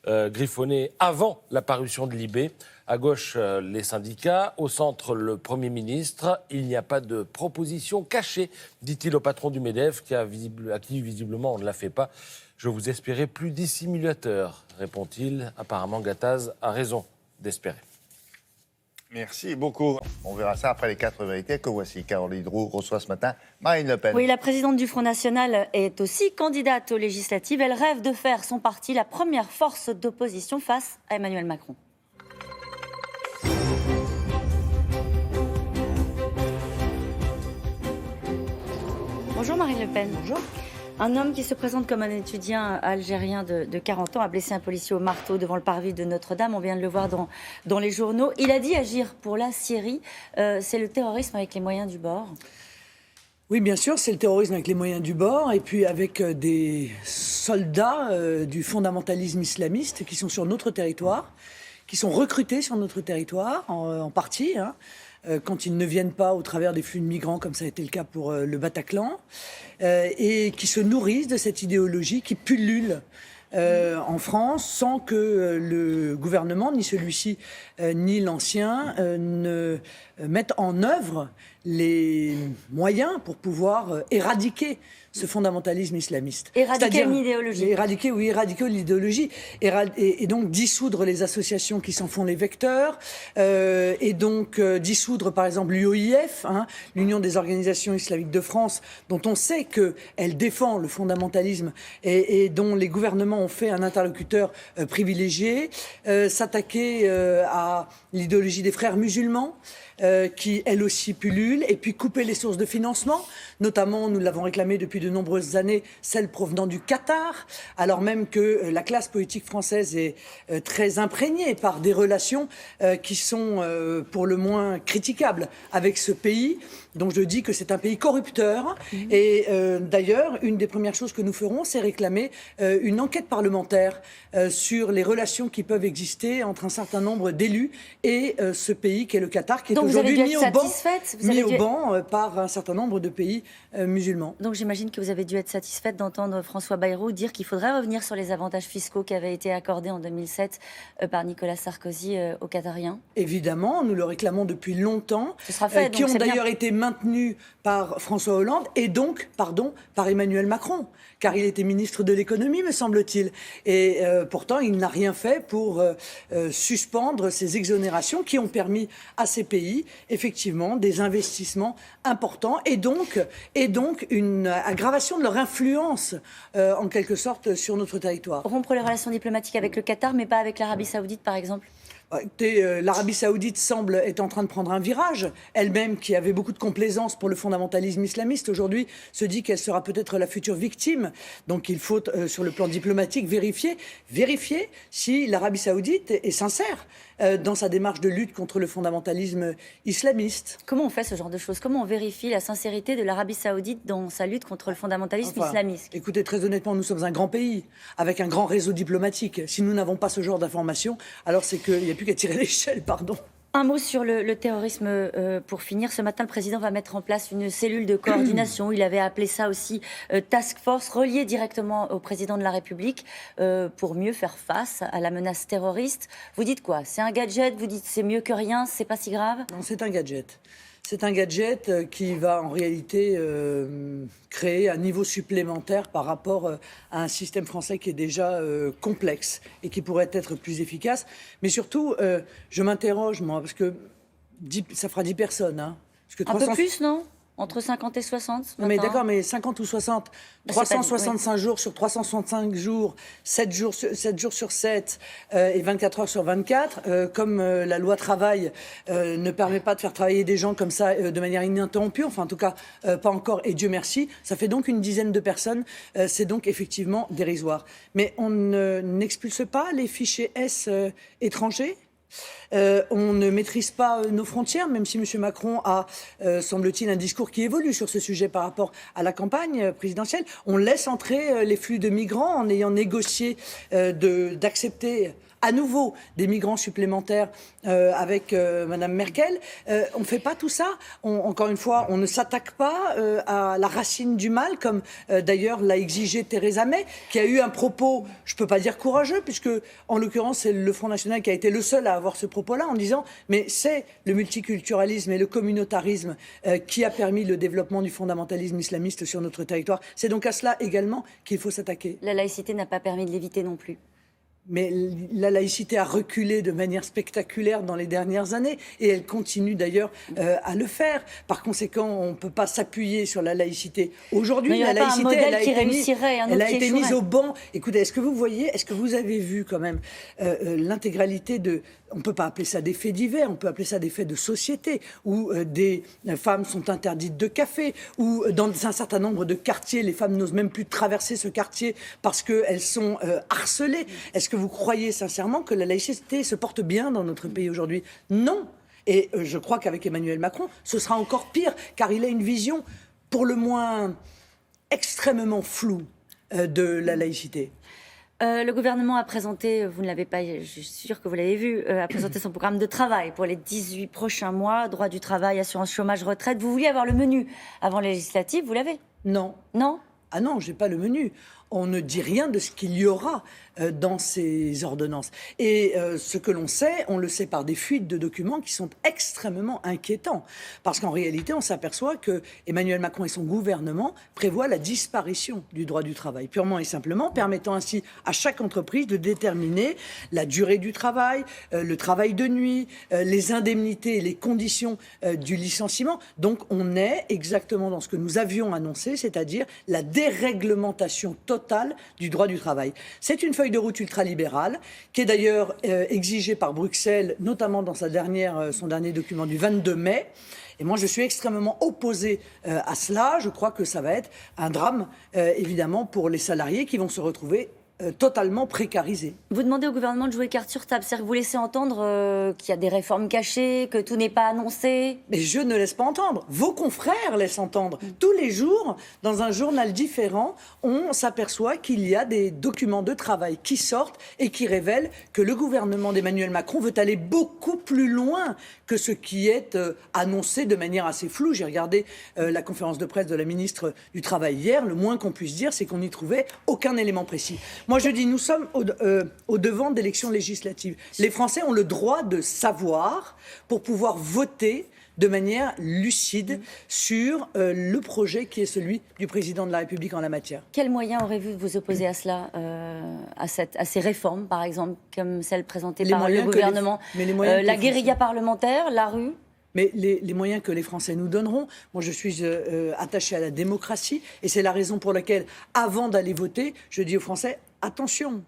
griffonné avant la parution de Libé. À gauche, les syndicats. Au centre, le Premier ministre. Il n'y a pas de proposition cachée, dit-il au patron du MEDEF, à qui visiblement on ne la fait pas. Je vous espérais plus dissimulateur, répond-il. Apparemment, Gattaz a raison d'espérer. Merci beaucoup. On verra ça après les 4 vérités que voici. Caroline Roux reçoit ce matin Marine Le Pen. Oui, la présidente du Front National est aussi candidate aux législatives. Elle rêve de faire son parti la première force d'opposition face à Emmanuel Macron. Bonjour Marine Le Pen. Bonjour. Un homme qui se présente comme un étudiant algérien de 40 ans a blessé un policier au marteau devant le parvis de Notre-Dame. On vient de le voir dans les journaux. Il a dit agir pour la Syrie. C'est le terrorisme avec les moyens du bord. Oui, bien sûr, c'est le terrorisme avec les moyens du bord et puis avec des soldats du fondamentalisme islamiste qui sont sur notre territoire, qui sont recrutés sur notre territoire en partie, quand ils ne viennent pas au travers des flux de migrants, comme ça a été le cas pour le Bataclan, et qui se nourrissent de cette idéologie qui pullule en France sans que le gouvernement, ni celui-ci, ni l'ancien, ne mettent en œuvre les moyens pour pouvoir éradiquer ce fondamentalisme islamiste. Éradiquer une idéologie. Éradiquer l'idéologie. Et donc dissoudre les associations qui s'en font les vecteurs. Et donc dissoudre par exemple l'UOIF, l'Union des organisations islamiques de France, dont on sait qu'elle défend le fondamentalisme et dont les gouvernements ont fait un interlocuteur privilégié. S'attaquer à l'idéologie des frères musulmans, qui, elle aussi, pullule, et puis couper les sources de financement, notamment, nous l'avons réclamé depuis de nombreuses années, celles provenant du Qatar, alors même que la classe politique française est très imprégnée par des relations qui sont pour le moins critiquables avec ce pays. Donc je dis que c'est un pays corrupteur. Et d'ailleurs, une des premières choses que nous ferons, c'est réclamer une enquête parlementaire sur les relations qui peuvent exister entre un certain nombre d'élus et ce pays qui est le Qatar, qui est aujourd'hui mis au banc par un certain nombre de pays musulmans. Donc j'imagine que vous avez dû être satisfaite d'entendre François Bayrou dire qu'il faudrait revenir sur les avantages fiscaux qui avaient été accordés en 2007 par Nicolas Sarkozy aux Qatariens. Évidemment, nous le réclamons depuis longtemps, ce sera fait, qui ont d'ailleurs été maintenus par François Hollande et donc, par Emmanuel Macron, car il était ministre de l'économie, me semble-t-il. Et pourtant, il n'a rien fait pour suspendre ces exonérations qui ont permis à ces pays, effectivement, des investissements importants et donc une aggravation de leur influence, en quelque sorte, sur notre territoire. Rompre les relations diplomatiques avec le Qatar, mais pas avec l'Arabie Saoudite, par exemple ? L'Arabie Saoudite semble être en train de prendre un virage. Elle-même, qui avait beaucoup de complaisance pour le fondamentalisme islamiste, aujourd'hui se dit qu'elle sera peut-être la future victime. Donc il faut, sur le plan diplomatique, vérifier si l'Arabie Saoudite est sincère dans sa démarche de lutte contre le fondamentalisme islamiste. Comment on fait ce genre de choses ? Comment on vérifie la sincérité de l'Arabie Saoudite dans sa lutte contre le fondamentalisme islamiste ? Écoutez, très honnêtement, nous sommes un grand pays, avec un grand réseau diplomatique. Si nous n'avons pas ce genre d'informations, alors c'est qu'il n'y a plus qu'à tirer l'échelle, pardon. Un mot sur le terrorisme pour finir. Ce matin, le président va mettre en place une cellule de coordination. Il avait appelé ça aussi task force, reliée directement au président de la République pour mieux faire face à la menace terroriste. Vous dites quoi ? C'est un gadget ? Vous dites c'est mieux que rien ? C'est pas si grave ? Non, c'est un gadget. C'est un gadget qui va en réalité créer un niveau supplémentaire par rapport à un système français qui est déjà complexe et qui pourrait être plus efficace. Mais surtout, je m'interroge, moi, parce que ça fera 10 personnes. Parce que un peu plus, non ? Entre 50 et 60 ce Non mais matin. d'accord, mais 50 ou 60, c'est pas 365 jours sur 365 jours, 7 jours sur 7 et 24 heures sur 24, comme la loi travail ne permet pas de faire travailler des gens comme ça de manière ininterrompue, enfin en tout cas pas encore, et Dieu merci, ça fait donc une dizaine de personnes, c'est donc effectivement dérisoire. Mais on n'expulse pas les fichiers S étrangers ? On ne maîtrise pas nos frontières, même si M. Macron a, semble-t-il, un discours qui évolue sur ce sujet par rapport à la campagne présidentielle. On laisse entrer les flux de migrants en ayant négocié d'accepter à nouveau des migrants supplémentaires avec Mme Merkel. On ne fait pas tout ça. Encore une fois, on ne s'attaque pas à la racine du mal, comme d'ailleurs l'a exigé Theresa May, qui a eu un propos, je ne peux pas dire courageux, puisque en l'occurrence c'est le Front National qui a été le seul à avoir ce propos-là, en disant mais c'est le multiculturalisme et le communautarisme qui a permis le développement du fondamentalisme islamiste sur notre territoire. C'est donc à cela également qu'il faut s'attaquer. La laïcité n'a pas permis de l'éviter non plus. Mais la laïcité a reculé de manière spectaculaire dans les dernières années et elle continue d'ailleurs à le faire. Par conséquent, on ne peut pas s'appuyer sur la laïcité. Aujourd'hui, la laïcité, elle a été mise au banc. Écoutez, est-ce que vous voyez, est-ce que vous avez vu quand même l'intégralité de... On ne peut pas appeler ça des faits divers, on peut appeler ça des faits de société, où des femmes sont interdites de café, où dans un certain nombre de quartiers, les femmes n'osent même plus traverser ce quartier parce qu'elles sont harcelées. Est-ce que vous croyez sincèrement que la laïcité se porte bien dans notre pays aujourd'hui ? Non. Et je crois qu'avec Emmanuel Macron, ce sera encore pire, car il a une vision, pour le moins, extrêmement floue de la laïcité. Le gouvernement a présenté, vous ne l'avez pas, je suis sûre que vous l'avez vu, a présenté son programme de travail pour les 18 prochains mois, droit du travail, assurance chômage, retraite. Vous vouliez avoir le menu avant les législatives, vous l'avez ? Non. Non ? Ah non, je n'ai pas le menu. On ne dit rien de ce qu'il y aura dans ces ordonnances. Et ce que l'on sait, on le sait par des fuites de documents qui sont extrêmement inquiétants. Parce qu'en réalité, on s'aperçoit que Emmanuel Macron et son gouvernement prévoient la disparition du droit du travail, purement et simplement, permettant ainsi à chaque entreprise de déterminer la durée du travail, le travail de nuit, les indemnités et les conditions du licenciement. Donc on est exactement dans ce que nous avions annoncé, c'est-à-dire la déréglementation totale du droit du travail. C'est une feuille de route ultralibérale qui est d'ailleurs exigée par Bruxelles, notamment dans son dernier document du 22 mai. Et moi, je suis extrêmement opposé à cela. Je crois que ça va être un drame, évidemment, pour les salariés qui vont se retrouver totalement précarisés. Vous demandez au gouvernement de jouer carte sur table, c'est-à-dire que vous laissez entendre qu'il y a des réformes cachées, que tout n'est pas annoncé. Mais je ne laisse pas entendre. Vos confrères laissent entendre. Tous les jours, dans un journal différent, on s'aperçoit qu'il y a des documents de travail qui sortent et qui révèlent que le gouvernement d'Emmanuel Macron veut aller beaucoup plus loin que ce qui est annoncé de manière assez floue. J'ai regardé la conférence de presse de la ministre du Travail hier. Le moins qu'on puisse dire, c'est qu'on n'y trouvait aucun élément précis. Moi, je dis, nous sommes au devant d'élections législatives. Les Français ont le droit de savoir pour pouvoir voter de manière lucide sur le projet qui est celui du président de la République en la matière. Quels moyens aurez-vous de vous opposer à cela, à ces réformes, par exemple, comme celles présentées par le gouvernement, la guérilla parlementaire, la rue ? Mais les moyens que les Français nous donneront, moi je suis attaché à la démocratie et c'est la raison pour laquelle, avant d'aller voter, je dis aux Français, attention.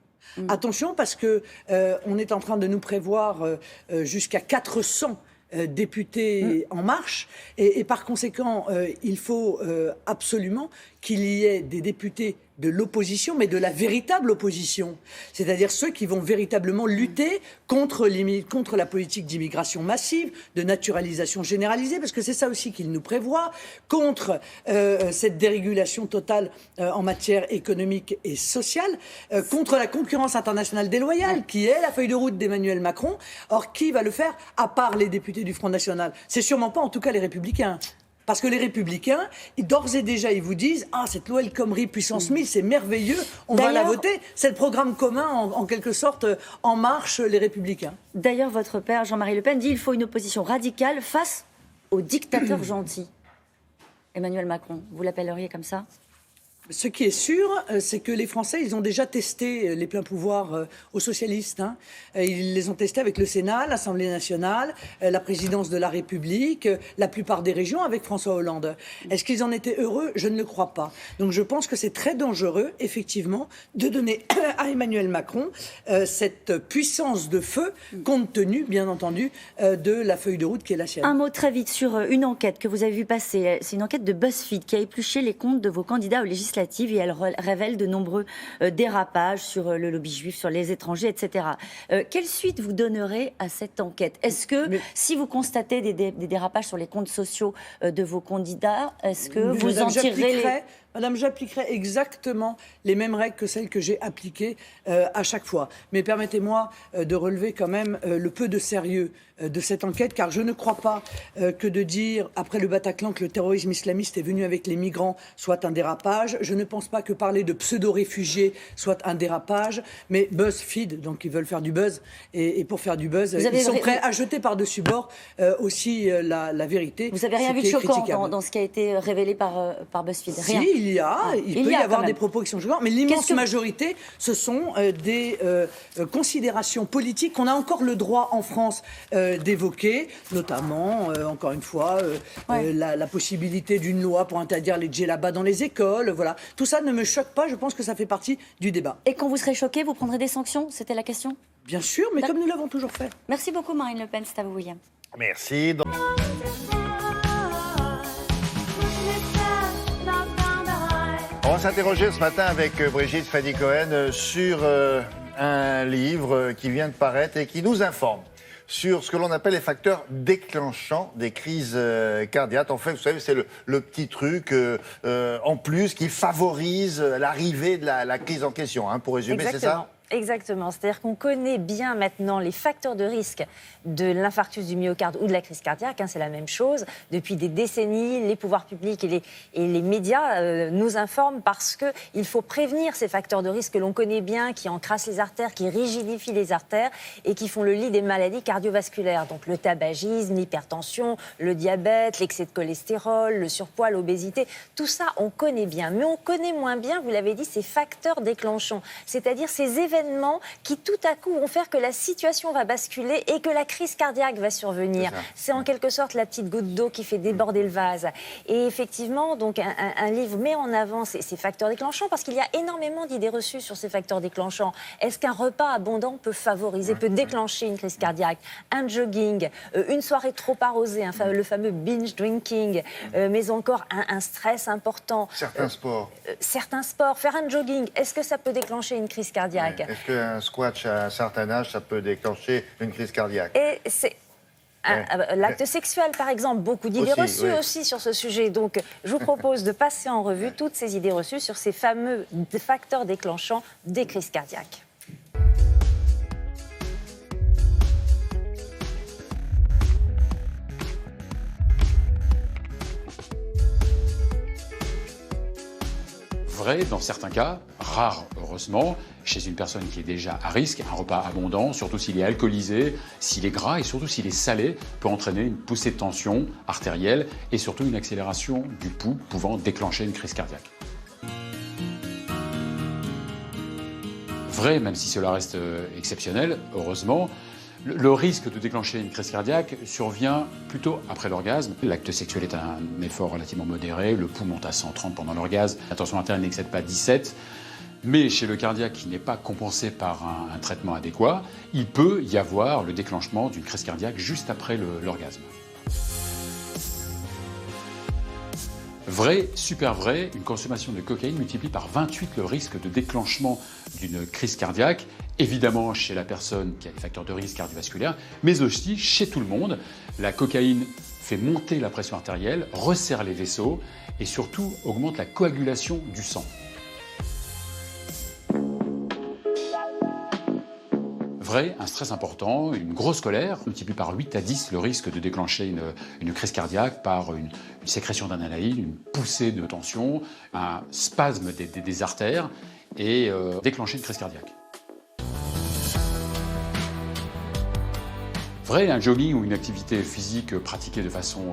Attention parce que on est en train de nous prévoir jusqu'à 400 députés en marche et par conséquent, il faut absolument qu'il y ait des députés de l'opposition, mais de la véritable opposition. C'est-à-dire ceux qui vont véritablement lutter contre la politique d'immigration massive, de naturalisation généralisée, parce que c'est ça aussi qu'ils nous prévoient, contre cette dérégulation totale en matière économique et sociale, contre la concurrence internationale déloyale, qui est la feuille de route d'Emmanuel Macron. Or, qui va le faire, à part les députés du Front National ? C'est sûrement pas, en tout cas, les Républicains. Parce que les Républicains, d'ores et déjà, ils vous disent « Ah, cette loi El Khomri puissance 1000, c'est merveilleux, on va la voter ». C'est le programme commun, en quelque sorte, En Marche, les Républicains. D'ailleurs, votre père, Jean-Marie Le Pen, dit qu'il faut une opposition radicale face aux dictateurs gentils. Emmanuel Macron, vous l'appelleriez comme ça ? Ce qui est sûr, c'est que les Français, ils ont déjà testé les pleins pouvoirs aux socialistes. Hein. Ils les ont testés avec le Sénat, l'Assemblée nationale, la présidence de la République, la plupart des régions avec François Hollande. Est-ce qu'ils en étaient heureux? Je ne le crois pas. Donc je pense que c'est très dangereux, effectivement, de donner à Emmanuel Macron cette puissance de feu, compte tenu, bien entendu, de la feuille de route qui est la sienne. Un mot très vite sur une enquête que vous avez vu passer. C'est une enquête de BuzzFeed qui a épluché les comptes de vos candidats aux législatives et elle révèle de nombreux dérapages sur le lobby juif, sur les étrangers, etc. Quelle suite vous donnerez à cette enquête? Est-ce que, si vous constatez des dérapages sur les comptes sociaux de vos candidats, est-ce que vous en tirerez Madame, j'appliquerai exactement les mêmes règles que celles que j'ai appliquées à chaque fois. Mais permettez-moi de relever quand même le peu de sérieux de cette enquête, car je ne crois pas que de dire, après le Bataclan, que le terrorisme islamiste est venu avec les migrants soit un dérapage. Je ne pense pas que parler de pseudo-réfugiés soit un dérapage. Mais BuzzFeed, donc ils veulent faire du buzz, et pour faire du buzz, ils sont prêts à jeter par-dessus bord aussi la vérité. Vous n'avez rien vu de choquant dans ce qui a été révélé par BuzzFeed? Rien. Si, il peut y avoir des propos qui sont choquants, mais l'immense majorité, ce sont des considérations politiques qu'on a encore le droit en France d'évoquer, notamment, encore une fois, la possibilité d'une loi pour interdire les djellabas dans les écoles. Voilà. Tout ça ne me choque pas, je pense que ça fait partie du débat. Et quand vous serez choqué, vous prendrez des sanctions? C'était la question? Bien sûr, mais comme nous l'avons toujours fait. Merci beaucoup Marine Le Pen, c'est à vous William. Merci. On va s'interroger ce matin avec Brigitte Fady-Cohen sur un livre qui vient de paraître et qui nous informe sur ce que l'on appelle les facteurs déclenchants des crises cardiaques. En fait, vous savez, c'est le petit truc en plus qui favorise l'arrivée de la crise en question. Hein, pour résumer, c'est ça ? Exactement. C'est-à-dire qu'on connaît bien maintenant les facteurs de risque de l'infarctus du myocarde ou de la crise cardiaque. Hein, c'est la même chose. Depuis des décennies, les pouvoirs publics et les médias nous informent parce qu'il faut prévenir ces facteurs de risque que l'on connaît bien, qui encrassent les artères, qui rigidifient les artères et qui font le lit des maladies cardiovasculaires. Donc le tabagisme, l'hypertension, le diabète, l'excès de cholestérol, le surpoids, l'obésité. Tout ça, on connaît bien. Mais on connaît moins bien, vous l'avez dit, ces facteurs déclenchants. C'est-à-dire ces événements qui tout à coup vont faire que la situation va basculer et que la crise cardiaque va survenir. C'est en quelque sorte la petite goutte d'eau qui fait déborder le vase. Et effectivement, donc un livre met en avant ces facteurs déclenchants parce qu'il y a énormément d'idées reçues sur ces facteurs déclenchants. Est-ce qu'un repas abondant peut favoriser, peut déclencher une crise cardiaque? Un jogging, une soirée trop arrosée, le fameux binge drinking, mais encore un stress important. Certains sports. Certains sports. Faire un jogging, est-ce que ça peut déclencher une crise cardiaque? Est-ce qu'un squash à un certain âge, ça peut déclencher une crise cardiaque? Et c'est l'acte sexuel, par exemple, beaucoup d'idées reçues aussi sur ce sujet. Donc, je vous propose de passer en revue toutes ces idées reçues sur ces fameux facteurs déclenchants des crises cardiaques. Vrai, dans certains cas, rare heureusement, chez une personne qui est déjà à risque, un repas abondant, surtout s'il est alcoolisé, s'il est gras et surtout s'il est salé, peut entraîner une poussée de tension artérielle et surtout une accélération du pouls pouvant déclencher une crise cardiaque. Vrai, même si cela reste exceptionnel, heureusement, le risque de déclencher une crise cardiaque survient plutôt après l'orgasme. L'acte sexuel est un effort relativement modéré, le pouls monte à 130 pendant l'orgasme, la tension artérielle n'excède pas 17. Mais chez le cardiaque qui n'est pas compensé par un traitement adéquat, il peut y avoir le déclenchement d'une crise cardiaque juste après l'orgasme. Vrai, super vrai, une consommation de cocaïne multiplie par 28 le risque de déclenchement d'une crise cardiaque, évidemment chez la personne qui a des facteurs de risque cardiovasculaires, mais aussi chez tout le monde. La cocaïne fait monter la pression artérielle, resserre les vaisseaux et surtout augmente la coagulation du sang. Vrai, un stress important, une grosse colère, multiplie par 8 à 10 le risque de déclencher une crise cardiaque par une sécrétion d'adrénaline, une poussée de tension, un spasme des artères et déclencher une crise cardiaque. Vrai, un jogging ou une activité physique pratiquée de façon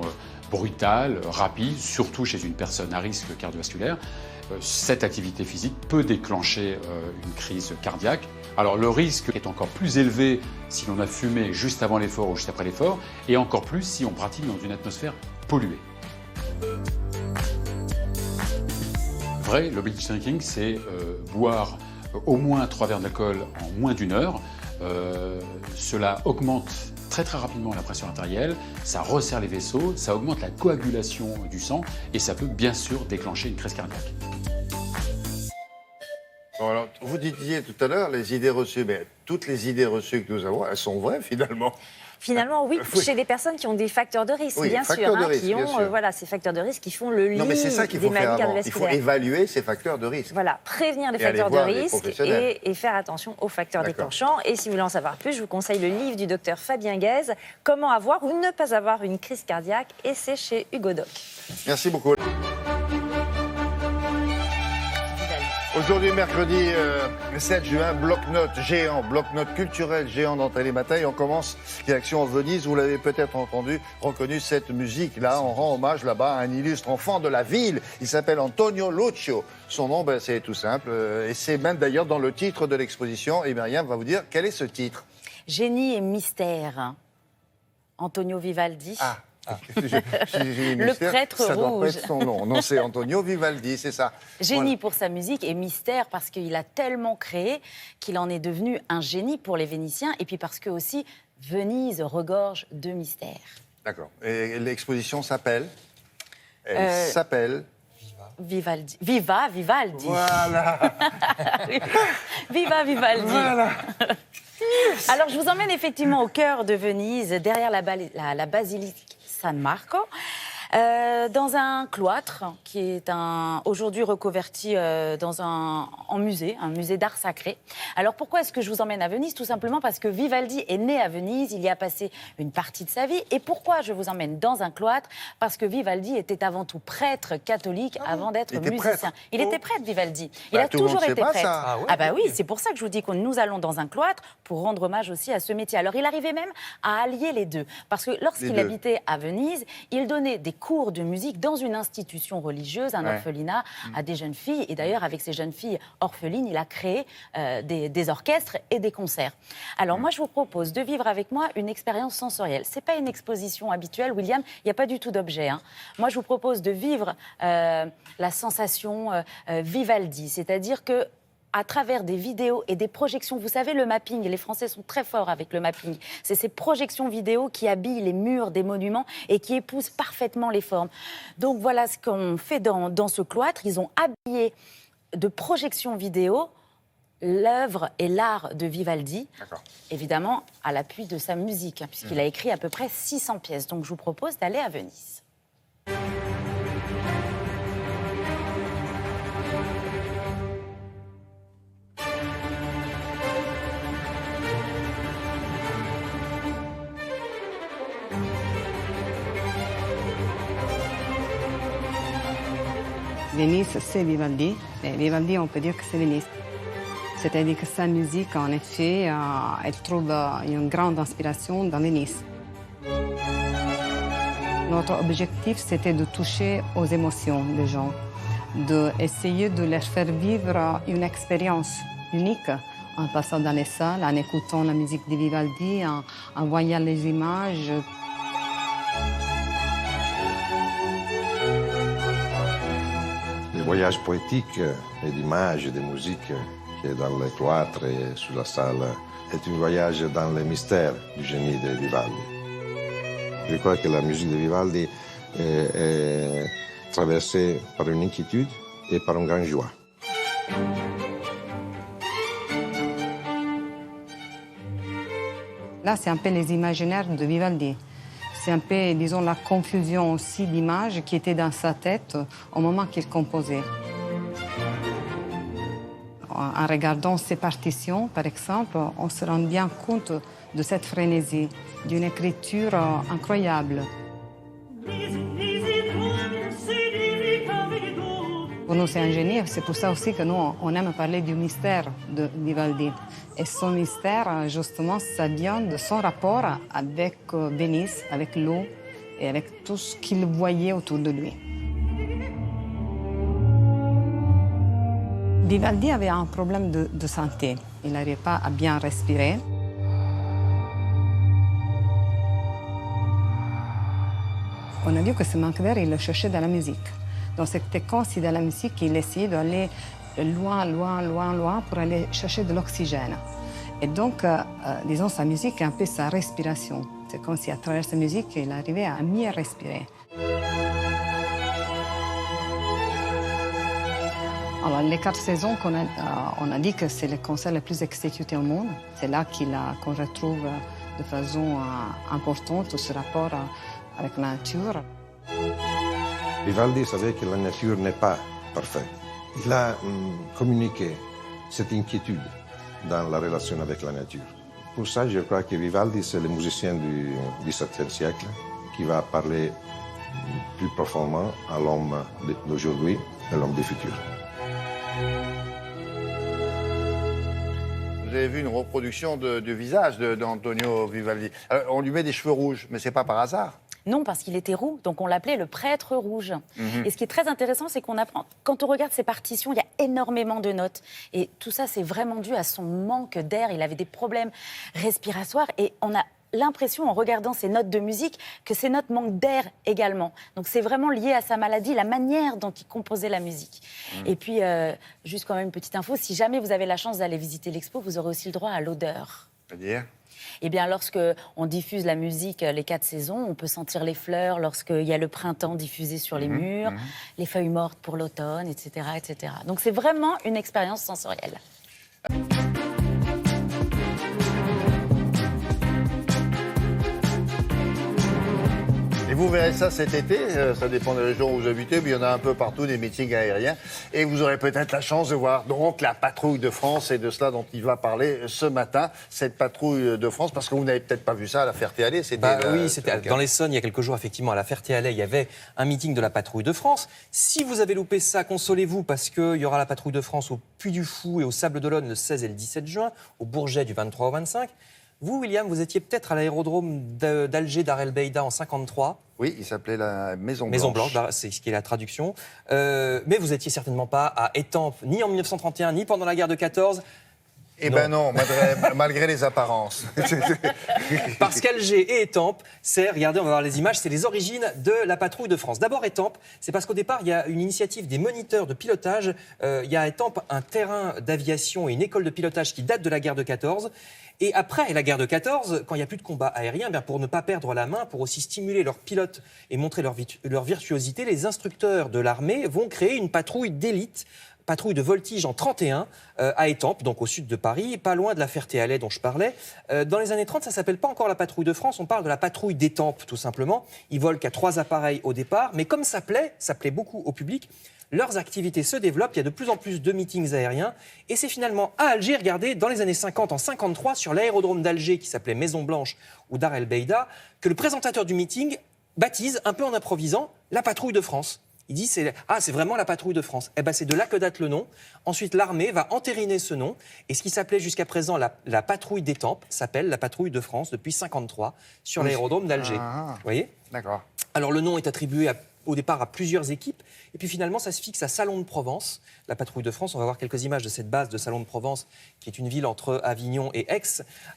brutale, rapide, surtout chez une personne à risque cardiovasculaire, cette activité physique peut déclencher une crise cardiaque. Alors le risque est encore plus élevé si l'on a fumé juste avant l'effort ou juste après l'effort, et encore plus si on pratique dans une atmosphère polluée. Vrai, le binge drinking, c'est boire au moins 3 verres d'alcool en moins d'1 heure. Cela augmente très rapidement la pression artérielle, ça resserre les vaisseaux, ça augmente la coagulation du sang et ça peut bien sûr déclencher une crise cardiaque. Bon, alors, vous disiez tout à l'heure les idées reçues, mais toutes les idées reçues que nous avons, elles sont vraies finalement. Finalement, oui, chez des personnes qui ont des facteurs de risque, Oui, bien facteurs sûr, de risque, qui bien ont sûr. voilà, ces facteurs de risque qui font le lit Non, mais c'est ça qu'il des faut faire maladies avant. Il cardiovasculaires. faut évaluer ces facteurs de risque. Voilà, prévenir les Et aller facteurs de voir les risque professionnels. et faire attention aux facteurs D'accord. déclenchants. Et si vous voulez en savoir plus, je vous conseille le livre du docteur Fabien Guèze, Comment avoir ou ne pas avoir une crise cardiaque, et c'est chez Hugo Doc. Merci beaucoup. Aujourd'hui, mercredi 7 juin, bloc-notes géant, bloc-notes culturel géant dans Télématin. Et on commence direction Venise. Vous l'avez peut-être reconnu cette musique-là. On rend hommage là-bas à un illustre enfant de la ville. Il s'appelle Antonio Lucio. Son nom, c'est tout simple. Et c'est même d'ailleurs dans le titre de l'exposition. Et Myriam va vous dire quel est ce titre. Génie et mystère. Antonio Vivaldi. Ah. Le prêtre ça doit rouge. pas être son nom. Non, c'est Antonio Vivaldi, c'est ça. Génie Voilà. pour sa musique et mystère parce qu'il a tellement créé qu'il en est devenu un génie pour les Vénitiens, et puis parce que aussi Venise regorge de mystères. D'accord. Et l'exposition s'appelle Euh, s'appelle Vivaldi. Viva Vivaldi. Voilà. Viva Vivaldi. Voilà. Alors, je vous emmène effectivement au cœur de Venise, derrière la basilique San Marco, dans un cloître qui est aujourd'hui reconverti en musée, un musée d'art sacré. Alors, pourquoi est-ce que je vous emmène à Venise? Tout simplement parce que Vivaldi est né à Venise, il y a passé une partie de sa vie. Et pourquoi je vous emmène dans un cloître? Parce que Vivaldi était avant tout prêtre catholique avant d'être il était musicien. prêtre. Il était prêtre, Vivaldi. Il Bah, a tout le monde toujours sait été pas prêtre. ça. Ah bah oui, c'est pour ça que je vous dis que nous allons dans un cloître pour rendre hommage aussi à ce métier. Alors, il arrivait même à allier les deux. Parce que lorsqu'il Les deux. habitait à Venise, il donnait des cours de musique dans une institution religieuse, un Ouais. orphelinat, à des jeunes filles. Et d'ailleurs, avec ces jeunes filles orphelines, il a créé des orchestres et des concerts. Alors moi, je vous propose de vivre avec moi une expérience sensorielle. C'est pas une exposition habituelle, William, il n'y a pas du tout d'objet. Hein. Moi, je vous propose de vivre la sensation Vivaldi, c'est-à-dire que à travers des vidéos et des projections. Vous savez, le mapping, les Français sont très forts avec le mapping. C'est ces projections vidéo qui habillent les murs des monuments et qui épousent parfaitement les formes. Donc voilà ce qu'on fait dans ce cloître. Ils ont habillé de projections vidéo l'œuvre et l'art de Vivaldi, évidemment à l'appui de sa musique, hein, puisqu'il a écrit à peu près 600 pièces. Donc je vous propose d'aller à Venise. Venise, c'est Vivaldi. Et Vivaldi, on peut dire que c'est Venise. C'est-à-dire que sa musique, en effet, elle trouve une grande inspiration dans Venise. Notre objectif, c'était de toucher aux émotions des gens, d'essayer de leur faire vivre une expérience unique en passant dans les salles, en écoutant la musique de Vivaldi, en voyant les images. Le voyage poétique et d'images et de musique qui est dans le cloître et sur la salle est un voyage dans le mystère du génie de Vivaldi. Je crois que la musique de Vivaldi est traversée par une inquiétude et par une grande joie. Là, c'est un peu les imaginaires de Vivaldi. C'est un peu, disons, la confusion aussi d'images qui étaient dans sa tête au moment qu'il composait. En regardant ces partitions, par exemple, on se rend bien compte de cette frénésie, d'une écriture incroyable. Pour nous, c'est un génie. C'est pour ça aussi que nous, on aime parler du mystère de Vivaldi. Et son mystère, justement, ça vient de son rapport avec Venise, avec l'eau et avec tout ce qu'il voyait autour de lui. Vivaldi avait un problème de santé. Il n'arrivait pas à bien respirer. On a vu que ce manque d'air, il le cherchait dans la musique. Donc c'était comme si dans la musique, il essayait d'aller loin pour aller chercher de l'oxygène. Et donc, disons, sa musique est un peu sa respiration. C'est comme si à travers sa musique, il arrivait à mieux respirer. Alors, les 4 saisons, on a dit que c'est le concert le plus exécuté au monde. C'est là qu'on retrouve de façon importante ce rapport avec la nature. Vivaldi savait que la nature n'est pas parfaite. Il a communiqué cette inquiétude dans la relation avec la nature. Pour ça, je crois que Vivaldi, c'est le musicien du XVIIe siècle qui va parler plus profondément à l'homme d'aujourd'hui et l'homme du futur. Vous avez vu une reproduction du visage d'Antonio Vivaldi. Alors, on lui met des cheveux rouges, mais c'est pas par hasard. Non, parce qu'il était roux, donc on l'appelait le prêtre rouge. Et ce qui est très intéressant, c'est qu'on apprend, quand on regarde ses partitions, il y a énormément de notes. Et tout ça, c'est vraiment dû à son manque d'air. Il avait des problèmes respiratoires et on a l'impression, en regardant ces notes de musique, que ces notes manquent d'air également. Donc c'est vraiment lié à sa maladie, la manière dont il composait la musique. Et puis, juste quand même une petite info, si jamais vous avez la chance d'aller visiter l'expo, vous aurez aussi le droit à l'odeur. C'est-à-dire ? Eh bien, lorsque on diffuse la musique les 4 saisons, on peut sentir les fleurs lorsqu'il y a le printemps diffusé sur les murs, les feuilles mortes pour l'automne, etc., etc. Donc c'est vraiment une expérience sensorielle. Et vous verrez ça cet été, ça dépend des régions où vous habitez, mais il y en a un peu partout, des meetings aériens. Et vous aurez peut-être la chance de voir donc la patrouille de France, et de cela dont il va parler ce matin, cette patrouille de France, parce que vous n'avez peut-être pas vu ça à la Ferté-Alais. Oui, c'était dans l'Essonne il y a quelques jours, effectivement, à la Ferté-Alais, il y avait un meeting de la patrouille de France. Si vous avez loupé ça, consolez-vous, parce qu'il y aura la patrouille de France au Puy-du-Fou et au Sable-d'Olonne le 16 et le 17 juin, au Bourget du 23 au 25. Vous, William, vous étiez peut-être à l'aérodrome d'Alger Dar El Beida en 53. Oui, il s'appelait la Maison Blanche. Maison Blanche, c'est ce qui est la traduction. Mais vous étiez certainement pas à Étampes, ni en 1931, ni pendant la guerre de 14. Eh ben non, malgré les apparences. Parce qu'Alger et Étampes, regardez, on va voir les images, c'est les origines de la patrouille de France. D'abord Étampes, c'est parce qu'au départ, il y a une initiative des moniteurs de pilotage. Il y a à Étampes un terrain d'aviation et une école de pilotage qui date de la guerre de 14. Et après la guerre de 14, quand il n'y a plus de combat aérien, pour ne pas perdre la main, pour aussi stimuler leurs pilotes et montrer leur virtuosité, les instructeurs de l'armée vont créer une patrouille d'élite, patrouille de voltige en 31 à Étampes, donc au sud de Paris, pas loin de la Ferté-Alais dont je parlais. Dans les années 30, ça ne s'appelle pas encore la patrouille de France, on parle de la patrouille d'Étampes tout simplement. Ils volent qu'à 3 appareils au départ, mais comme ça plaît beaucoup au public, leurs activités se développent, il y a de plus en plus de meetings aériens. Et c'est finalement à Alger, regardez, dans les années 50, en 53, sur l'aérodrome d'Alger, qui s'appelait Maison Blanche ou Dar El Beida, que le présentateur du meeting baptise, un peu en improvisant, la patrouille de France. Il dit, c'est vraiment la patrouille de France. Eh ben, c'est de là que date le nom. Ensuite, l'armée va entériner ce nom. Et ce qui s'appelait jusqu'à présent la patrouille d'Étampes s'appelle la patrouille de France depuis 53 sur l'aérodrome d'Alger. Vous voyez ? D'accord. Alors, le nom est attribué au départ à plusieurs équipes. Et puis finalement, ça se fixe à Salon de Provence, la patrouille de France. On va voir quelques images de cette base de Salon de Provence, qui est une ville entre Avignon et Aix.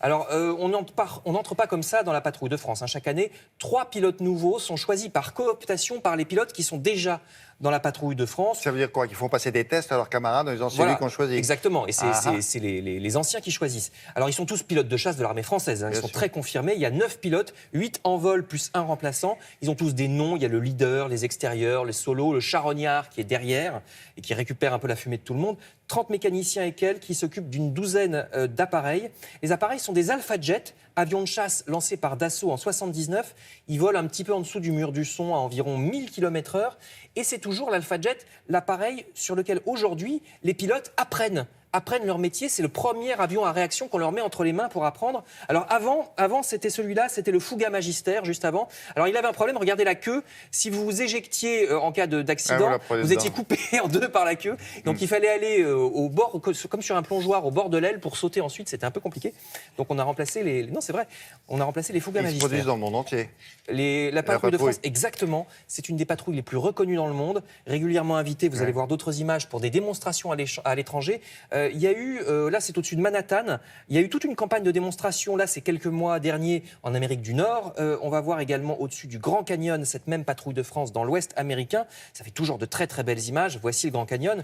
Alors, on n'entre pas comme ça dans la patrouille de France. Chaque année, 3 pilotes nouveaux sont choisis par cooptation par les pilotes qui sont déjà dans la patrouille de France. Ça veut dire quoi? Qu'ils font passer des tests à leurs camarades en disant c'est lui qu'on choisit? Exactement, et c'est les anciens qui choisissent. Alors ils sont tous pilotes de chasse de l'armée française, ils sont très confirmés. Il y a 9 pilotes, 8 en vol plus 1 remplaçant. Ils ont tous des noms, il y a le leader, les extérieurs, les solos, le charognard qui est derrière et qui récupère un peu la fumée de tout le monde. 30 mécaniciens et quelques qui s'occupent d'une douzaine d'appareils. Les appareils sont des Alpha Jet, avions de chasse lancés par Dassault en 79. Ils volent un petit peu en dessous du mur du son à environ 1000 km/h. Et c'est toujours l'Alpha Jet, l'appareil sur lequel aujourd'hui les pilotes apprennent apprennent leur métier. C'est le premier avion à réaction qu'on leur met entre les mains pour apprendre. Alors avant c'était celui-là, c'était le Fuga Magister, juste avant. Alors il avait un problème, regardez la queue. Si vous vous éjectiez en cas d'accident, vous étiez coupé en deux par la queue. Donc il fallait aller au bord, comme sur un plongeoir, au bord de l'aile pour sauter ensuite. C'était un peu compliqué. Donc on a remplacé les... Non, c'est vrai. On a remplacé les Fuga Magister. Ils se produisent dans le monde entier. La patrouille de France, exactement. C'est une des patrouilles les plus reconnues dans le monde. Régulièrement invitée, vous allez voir d'autres images pour des démonstrations à l'étranger. Il y a eu, là c'est au-dessus de Manhattan, il y a eu toute une campagne de démonstration, là c'est quelques mois derniers en Amérique du Nord. On va voir également au-dessus du Grand Canyon cette même patrouille de France dans l'Ouest américain. Ça fait toujours de très très belles images. Voici le Grand Canyon,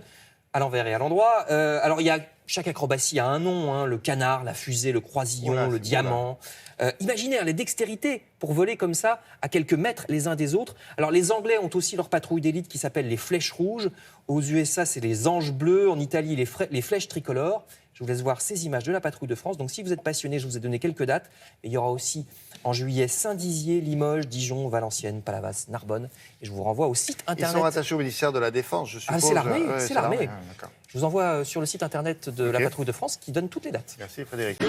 à l'envers et à l'endroit. Alors il y a, chaque acrobatie a un nom, hein, le canard, la fusée, le croisillon, le diamant. Imaginez les dextérités pour voler comme ça à quelques mètres les uns des autres. Alors les Anglais ont aussi leur patrouille d'élite qui s'appelle les Flèches Rouges. Aux USA, c'est les Anges Bleus. En Italie, les Flèches Tricolores. Je vous laisse voir ces images de la patrouille de France. Donc si vous êtes passionné, je vous ai donné quelques dates. Et il y aura aussi en juillet Saint-Dizier, Limoges, Dijon, Valenciennes, Palavas, Narbonne. Et je vous renvoie au site internet. Ils sont rattachés au ministère de la Défense, je suppose. Ah, c'est l'armée, c'est l'armée. Ah, je vous envoie sur le site internet de la patrouille de France qui donne toutes les dates. Merci Frédéric.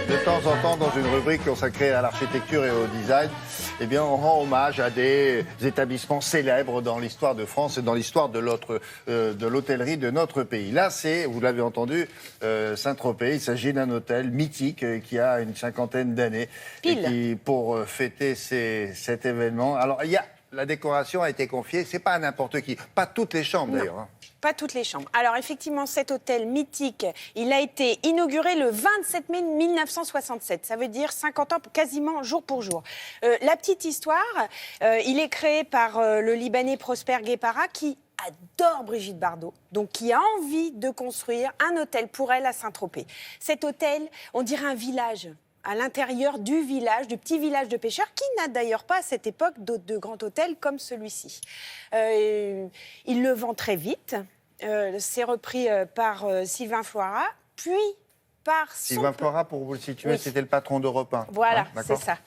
De temps en temps, dans une rubrique consacrée à l'architecture et au design, eh bien, on rend hommage à des établissements célèbres dans l'histoire de France et dans l'histoire de l'hôtellerie de notre pays. Là, c'est, vous l'avez entendu, Saint-Tropez. Il s'agit d'un hôtel mythique qui a une 50aine d'années. Pile. Et qui, pour fêter cet événement... Alors, la décoration a été confiée, c'est pas à n'importe qui. Pas toutes les chambres, d'ailleurs. Pas toutes les chambres. Alors effectivement, cet hôtel mythique, il a été inauguré le 27 mai 1967. Ça veut dire 50 ans quasiment jour pour jour. La petite histoire, il est créé par le Libanais Prosper Guépara qui adore Brigitte Bardot, donc qui a envie de construire un hôtel pour elle à Saint-Tropez. Cet hôtel, on dirait un village à l'intérieur du village, du petit village de pêcheurs, qui n'a d'ailleurs pas à cette époque de grand hôtel comme celui-ci. Il le vend très vite. C'est repris par Sylvain Floirat, puis par Sylvain Floirat, pour vous le situer, c'était le patron d'Europe 1. Voilà, c'est ça.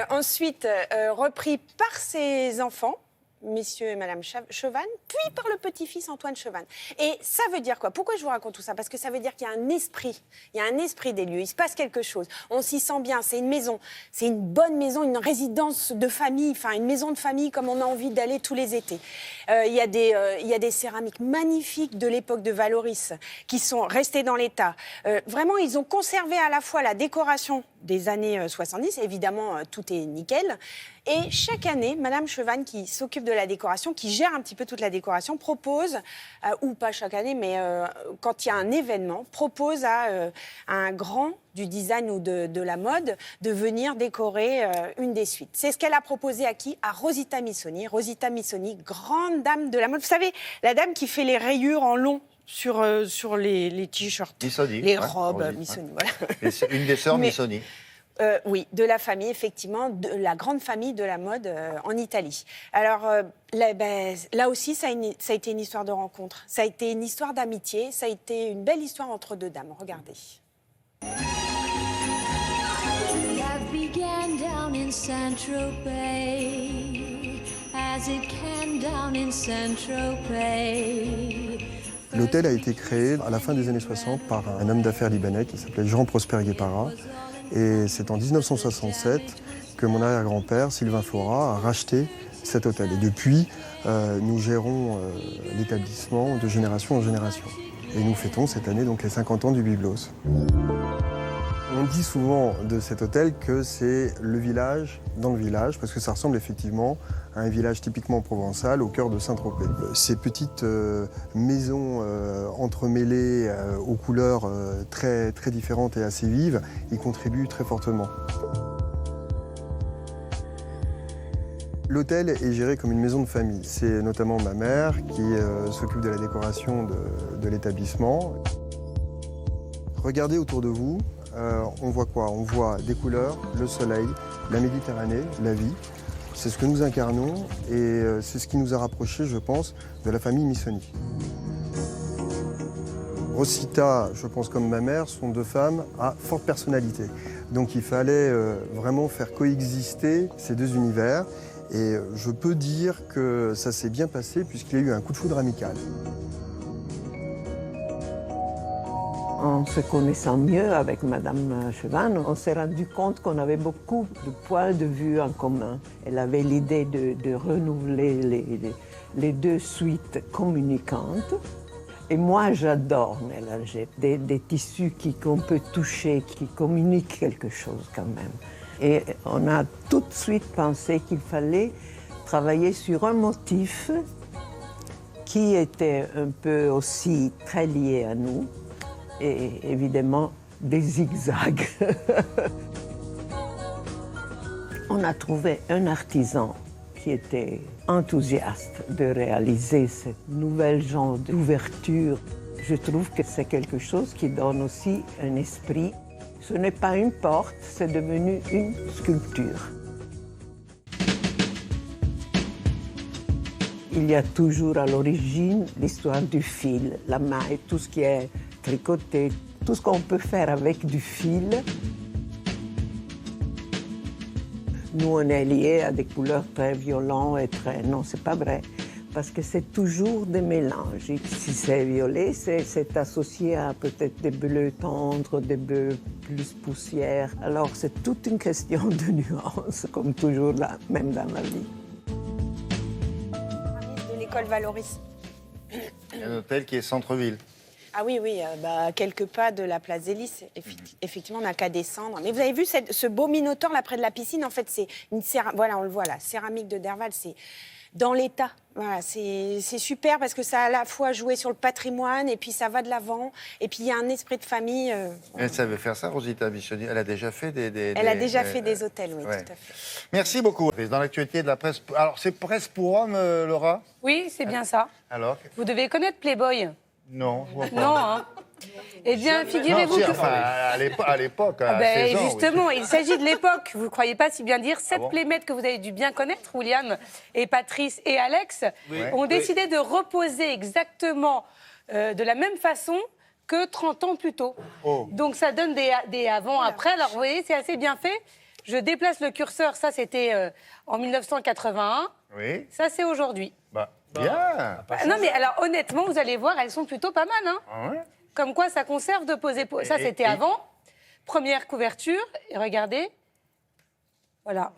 Ensuite, repris par ses enfants, messieurs et madame Chevannes, puis par le petit-fils Antoine Chevannes. Et ça veut dire quoi? Pourquoi je vous raconte tout ça? Parce que ça veut dire qu'il y a un esprit. Il y a un esprit des lieux. Il se passe quelque chose. On s'y sent bien. C'est une maison. C'est une bonne maison, une résidence de famille, enfin une maison de famille comme on a envie d'aller tous les étés. Il y a des céramiques magnifiques de l'époque de Valoris qui sont restées dans l'état. Vraiment, ils ont conservé à la fois la décoration des années 70. Évidemment, tout est nickel. Et chaque année, Madame Chevannes, qui s'occupe de la décoration, qui gère un petit peu toute la décoration, propose, ou pas chaque année, mais quand il y a un événement, propose à un grand du design ou de la mode de venir décorer une des suites. C'est ce qu'elle a proposé à qui? À Rosita Missoni. Rosita Missoni, grande dame de la mode. Vous savez, la dame qui fait les rayures en long sur les t-shirts, Missoni, les robes Missoni. Voilà. Une des sœurs Missoni. Oui, de la famille, effectivement, de la grande famille de la mode en Italie. Alors, là aussi, ça a été une histoire de rencontre. Ça a été une histoire d'amitié. Ça a été une belle histoire entre deux dames. Regardez. Love began down in Saint-Tropez, as it can down in Saint-Tropez. L'hôtel a été créé à la fin des années 60 par un homme d'affaires libanais qui s'appelait Jean Prosper Guépara. Et c'est en 1967 que mon arrière-grand-père, Sylvain Floirat, a racheté cet hôtel. Et depuis, nous gérons l'établissement de génération en génération. Et nous fêtons cette année donc les 50 ans du Byblos. On dit souvent de cet hôtel que c'est le village dans le village, parce que ça ressemble effectivement à un village typiquement provençal au cœur de Saint-Tropez. Ces petites maisons entremêlées aux couleurs très, très différentes et assez vives y contribuent très fortement. L'hôtel est géré comme une maison de famille. C'est notamment ma mère qui s'occupe de la décoration de l'établissement. Regardez autour de vous. On voit quoi? On voit des couleurs, le soleil, la Méditerranée, la vie. C'est ce que nous incarnons et c'est ce qui nous a rapprochés, je pense, de la famille Missoni. Rosita, je pense comme ma mère, sont deux femmes à forte personnalité. Donc il fallait vraiment faire coexister ces deux univers. Et je peux dire que ça s'est bien passé puisqu'il y a eu un coup de foudre amical. En se connaissant mieux avec Madame Chevan, on s'est rendu compte qu'on avait beaucoup de points de vue en commun. Elle avait l'idée de renouveler les deux suites communicantes. Et moi, j'adore mélanger des tissus qu'on peut toucher, qui communiquent quelque chose quand même. Et on a tout de suite pensé qu'il fallait travailler sur un motif qui était un peu aussi très lié à nous, et évidemment des zigzags. On a trouvé un artisan qui était enthousiaste de réaliser ce nouvel genre d'ouverture. Je trouve que c'est quelque chose qui donne aussi un esprit. Ce n'est pas une porte, c'est devenu une sculpture. Il y a toujours à l'origine l'histoire du fil, la maille, tout ce qui est tricoté, tout ce qu'on peut faire avec du fil. Nous, on est liés à des couleurs très violentes et très... Non, c'est pas vrai, parce que c'est toujours des mélanges. Si c'est violet, c'est associé à peut-être des bleus tendres, des bleus plus poussière. Alors, c'est toute une question de nuances, comme toujours, là, même dans la vie. De l'école Valoris. Il y a un hôtel qui est centre-ville. Ah oui, quelques pas de la place des Lys. Effectivement, on n'a qu'à descendre. Mais vous avez vu ce beau minotaure là près de la piscine. En fait, c'est une voilà, on le voit là, céramique de Derval. C'est dans l'état. Voilà, c'est super parce que ça a à la fois joué sur le patrimoine et puis ça va de l'avant. Et puis il y a un esprit de famille. Elle savait faire ça, Rosita Bichoni. Elle a déjà fait Elle a déjà fait des hôtels, oui, ouais. tout à fait. Merci beaucoup. Dans l'actualité de la presse. Alors, c'est presse pour hommes, Laura? Oui, c'est bien ça. Alors? Vous devez connaître Playboy. Non, je vois pas. Non, hein. Eh bien, figurez-vous que... Enfin, à l'époque, à 16 ans, justement, oui. il s'agit de l'époque. Vous ne croyez pas si bien dire. 7 playmates que vous avez dû bien connaître, William et Patrice et Alex, ont décidé de reposer exactement de la même façon que 30 ans plus tôt. Oh. Donc, ça donne des avant-après. Alors, vous voyez, c'est assez bien fait. Je déplace le curseur. Ça, c'était en 1981. Oui. Ça, c'est aujourd'hui. Bien. Non, mais alors, honnêtement, vous allez voir, elles sont plutôt pas mal, hein. Ah ouais. Comme quoi, ça conserve de poser... Ça, c'était avant. Première couverture. Et regardez. Voilà.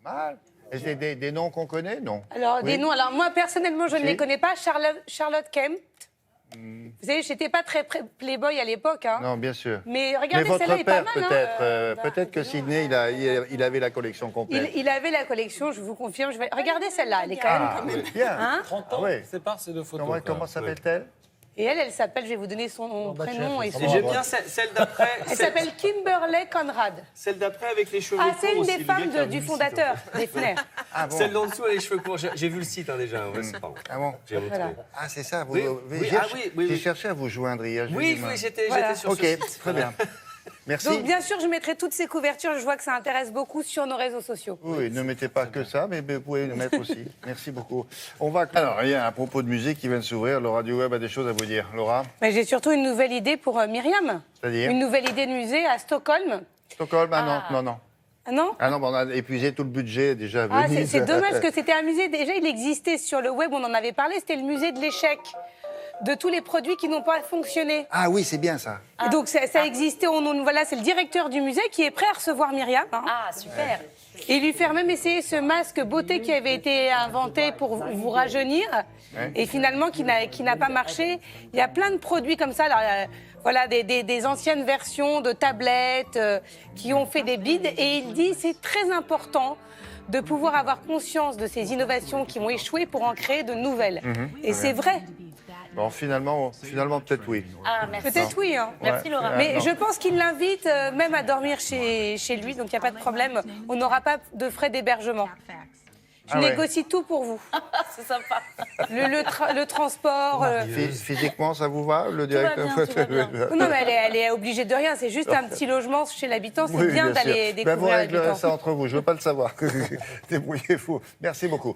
Pas mal. Et c'est des noms qu'on connaît, non? Alors, Oui. des noms... Alors, moi, personnellement, je ne Si. les connais pas. Charlotte Kemp. Vous savez, j'étais pas très playboy à l'époque, hein. Non, bien sûr. Mais regardez, votre celle-là est pas père, mal, peut-être. Peut-être que Sidney, il avait la collection complète. Il avait la collection, je vous confirme. Regardez celle-là, elle est quand même... Bien. Hein 30 ans, c'est par ces deux photos. Comment s'appelle-t-elle? Et elle s'appelle, je vais vous donner son prénom et son... Et j'aime bien celle d'après. Elle s'appelle Kimberly Conrad. Celle d'après avec les cheveux Ah, courts. c'est une aussi, des femmes le gars qui a du vu le fondateur site, en fait. des Fnair. Ah bon. Celle d'en dessous, elle a les cheveux courts. J'ai vu le site déjà. Ouais, c'est pas bon. Ah bon. J'ai retrouvé. Ah, c'est ça. Oui, oui, J'ai cherché à vous joindre hier. Oui, j'étais sur Ok, ce site. très bien. Merci. Donc, bien sûr, je mettrai toutes ces couvertures. Je vois que ça intéresse beaucoup sur nos réseaux sociaux. Oui, ne mettez pas que ça, mais vous pouvez le mettre aussi. Merci beaucoup. On va... Alors, il y a un propos de musique qui vient de s'ouvrir. Laura du Web a des choses à vous dire. Laura? Mais j'ai surtout une nouvelle idée pour Myriam. C'est-à-dire? Une nouvelle idée de musée à Stockholm. Stockholm? Ah non. Ah non? Ah non, on a épuisé tout le budget déjà. Ah, Venise. c'est dommage que c'était un musée. Déjà, il existait sur le web, on en avait parlé. C'était le musée de l'échec. De tous les produits qui n'ont pas fonctionné. Ah oui, c'est bien ça. Et donc ça existait, voilà, c'est le directeur du musée qui est prêt à recevoir Myriam. Hein. Ah, super. Et lui faire même essayer ce masque beauté qui avait été inventé pour vous rajeunir, et finalement qui n'a pas marché. Il y a plein de produits comme ça, alors, voilà, des anciennes versions de tablettes qui ont fait des bides, et il dit c'est très important de pouvoir avoir conscience de ces innovations qui ont échoué pour en créer de nouvelles. Et c'est vrai. Bon, finalement peut-être oui. Ah, merci. Peut-être oui. Hein. Merci, Laura. Mais je pense qu'il l'invite même à dormir chez lui, donc il n'y a pas de problème. On n'aura pas de frais d'hébergement. Je négocie tout pour vous. C'est sympa. Le transport. Physiquement, ça vous va, le directeur? Non, mais elle est obligée de rien. C'est juste un petit logement chez l'habitant. C'est bien d'aller découvrir vous réglerez l'habitant. ça entre vous. Je ne veux pas le savoir. Débrouillez-vous. Merci beaucoup.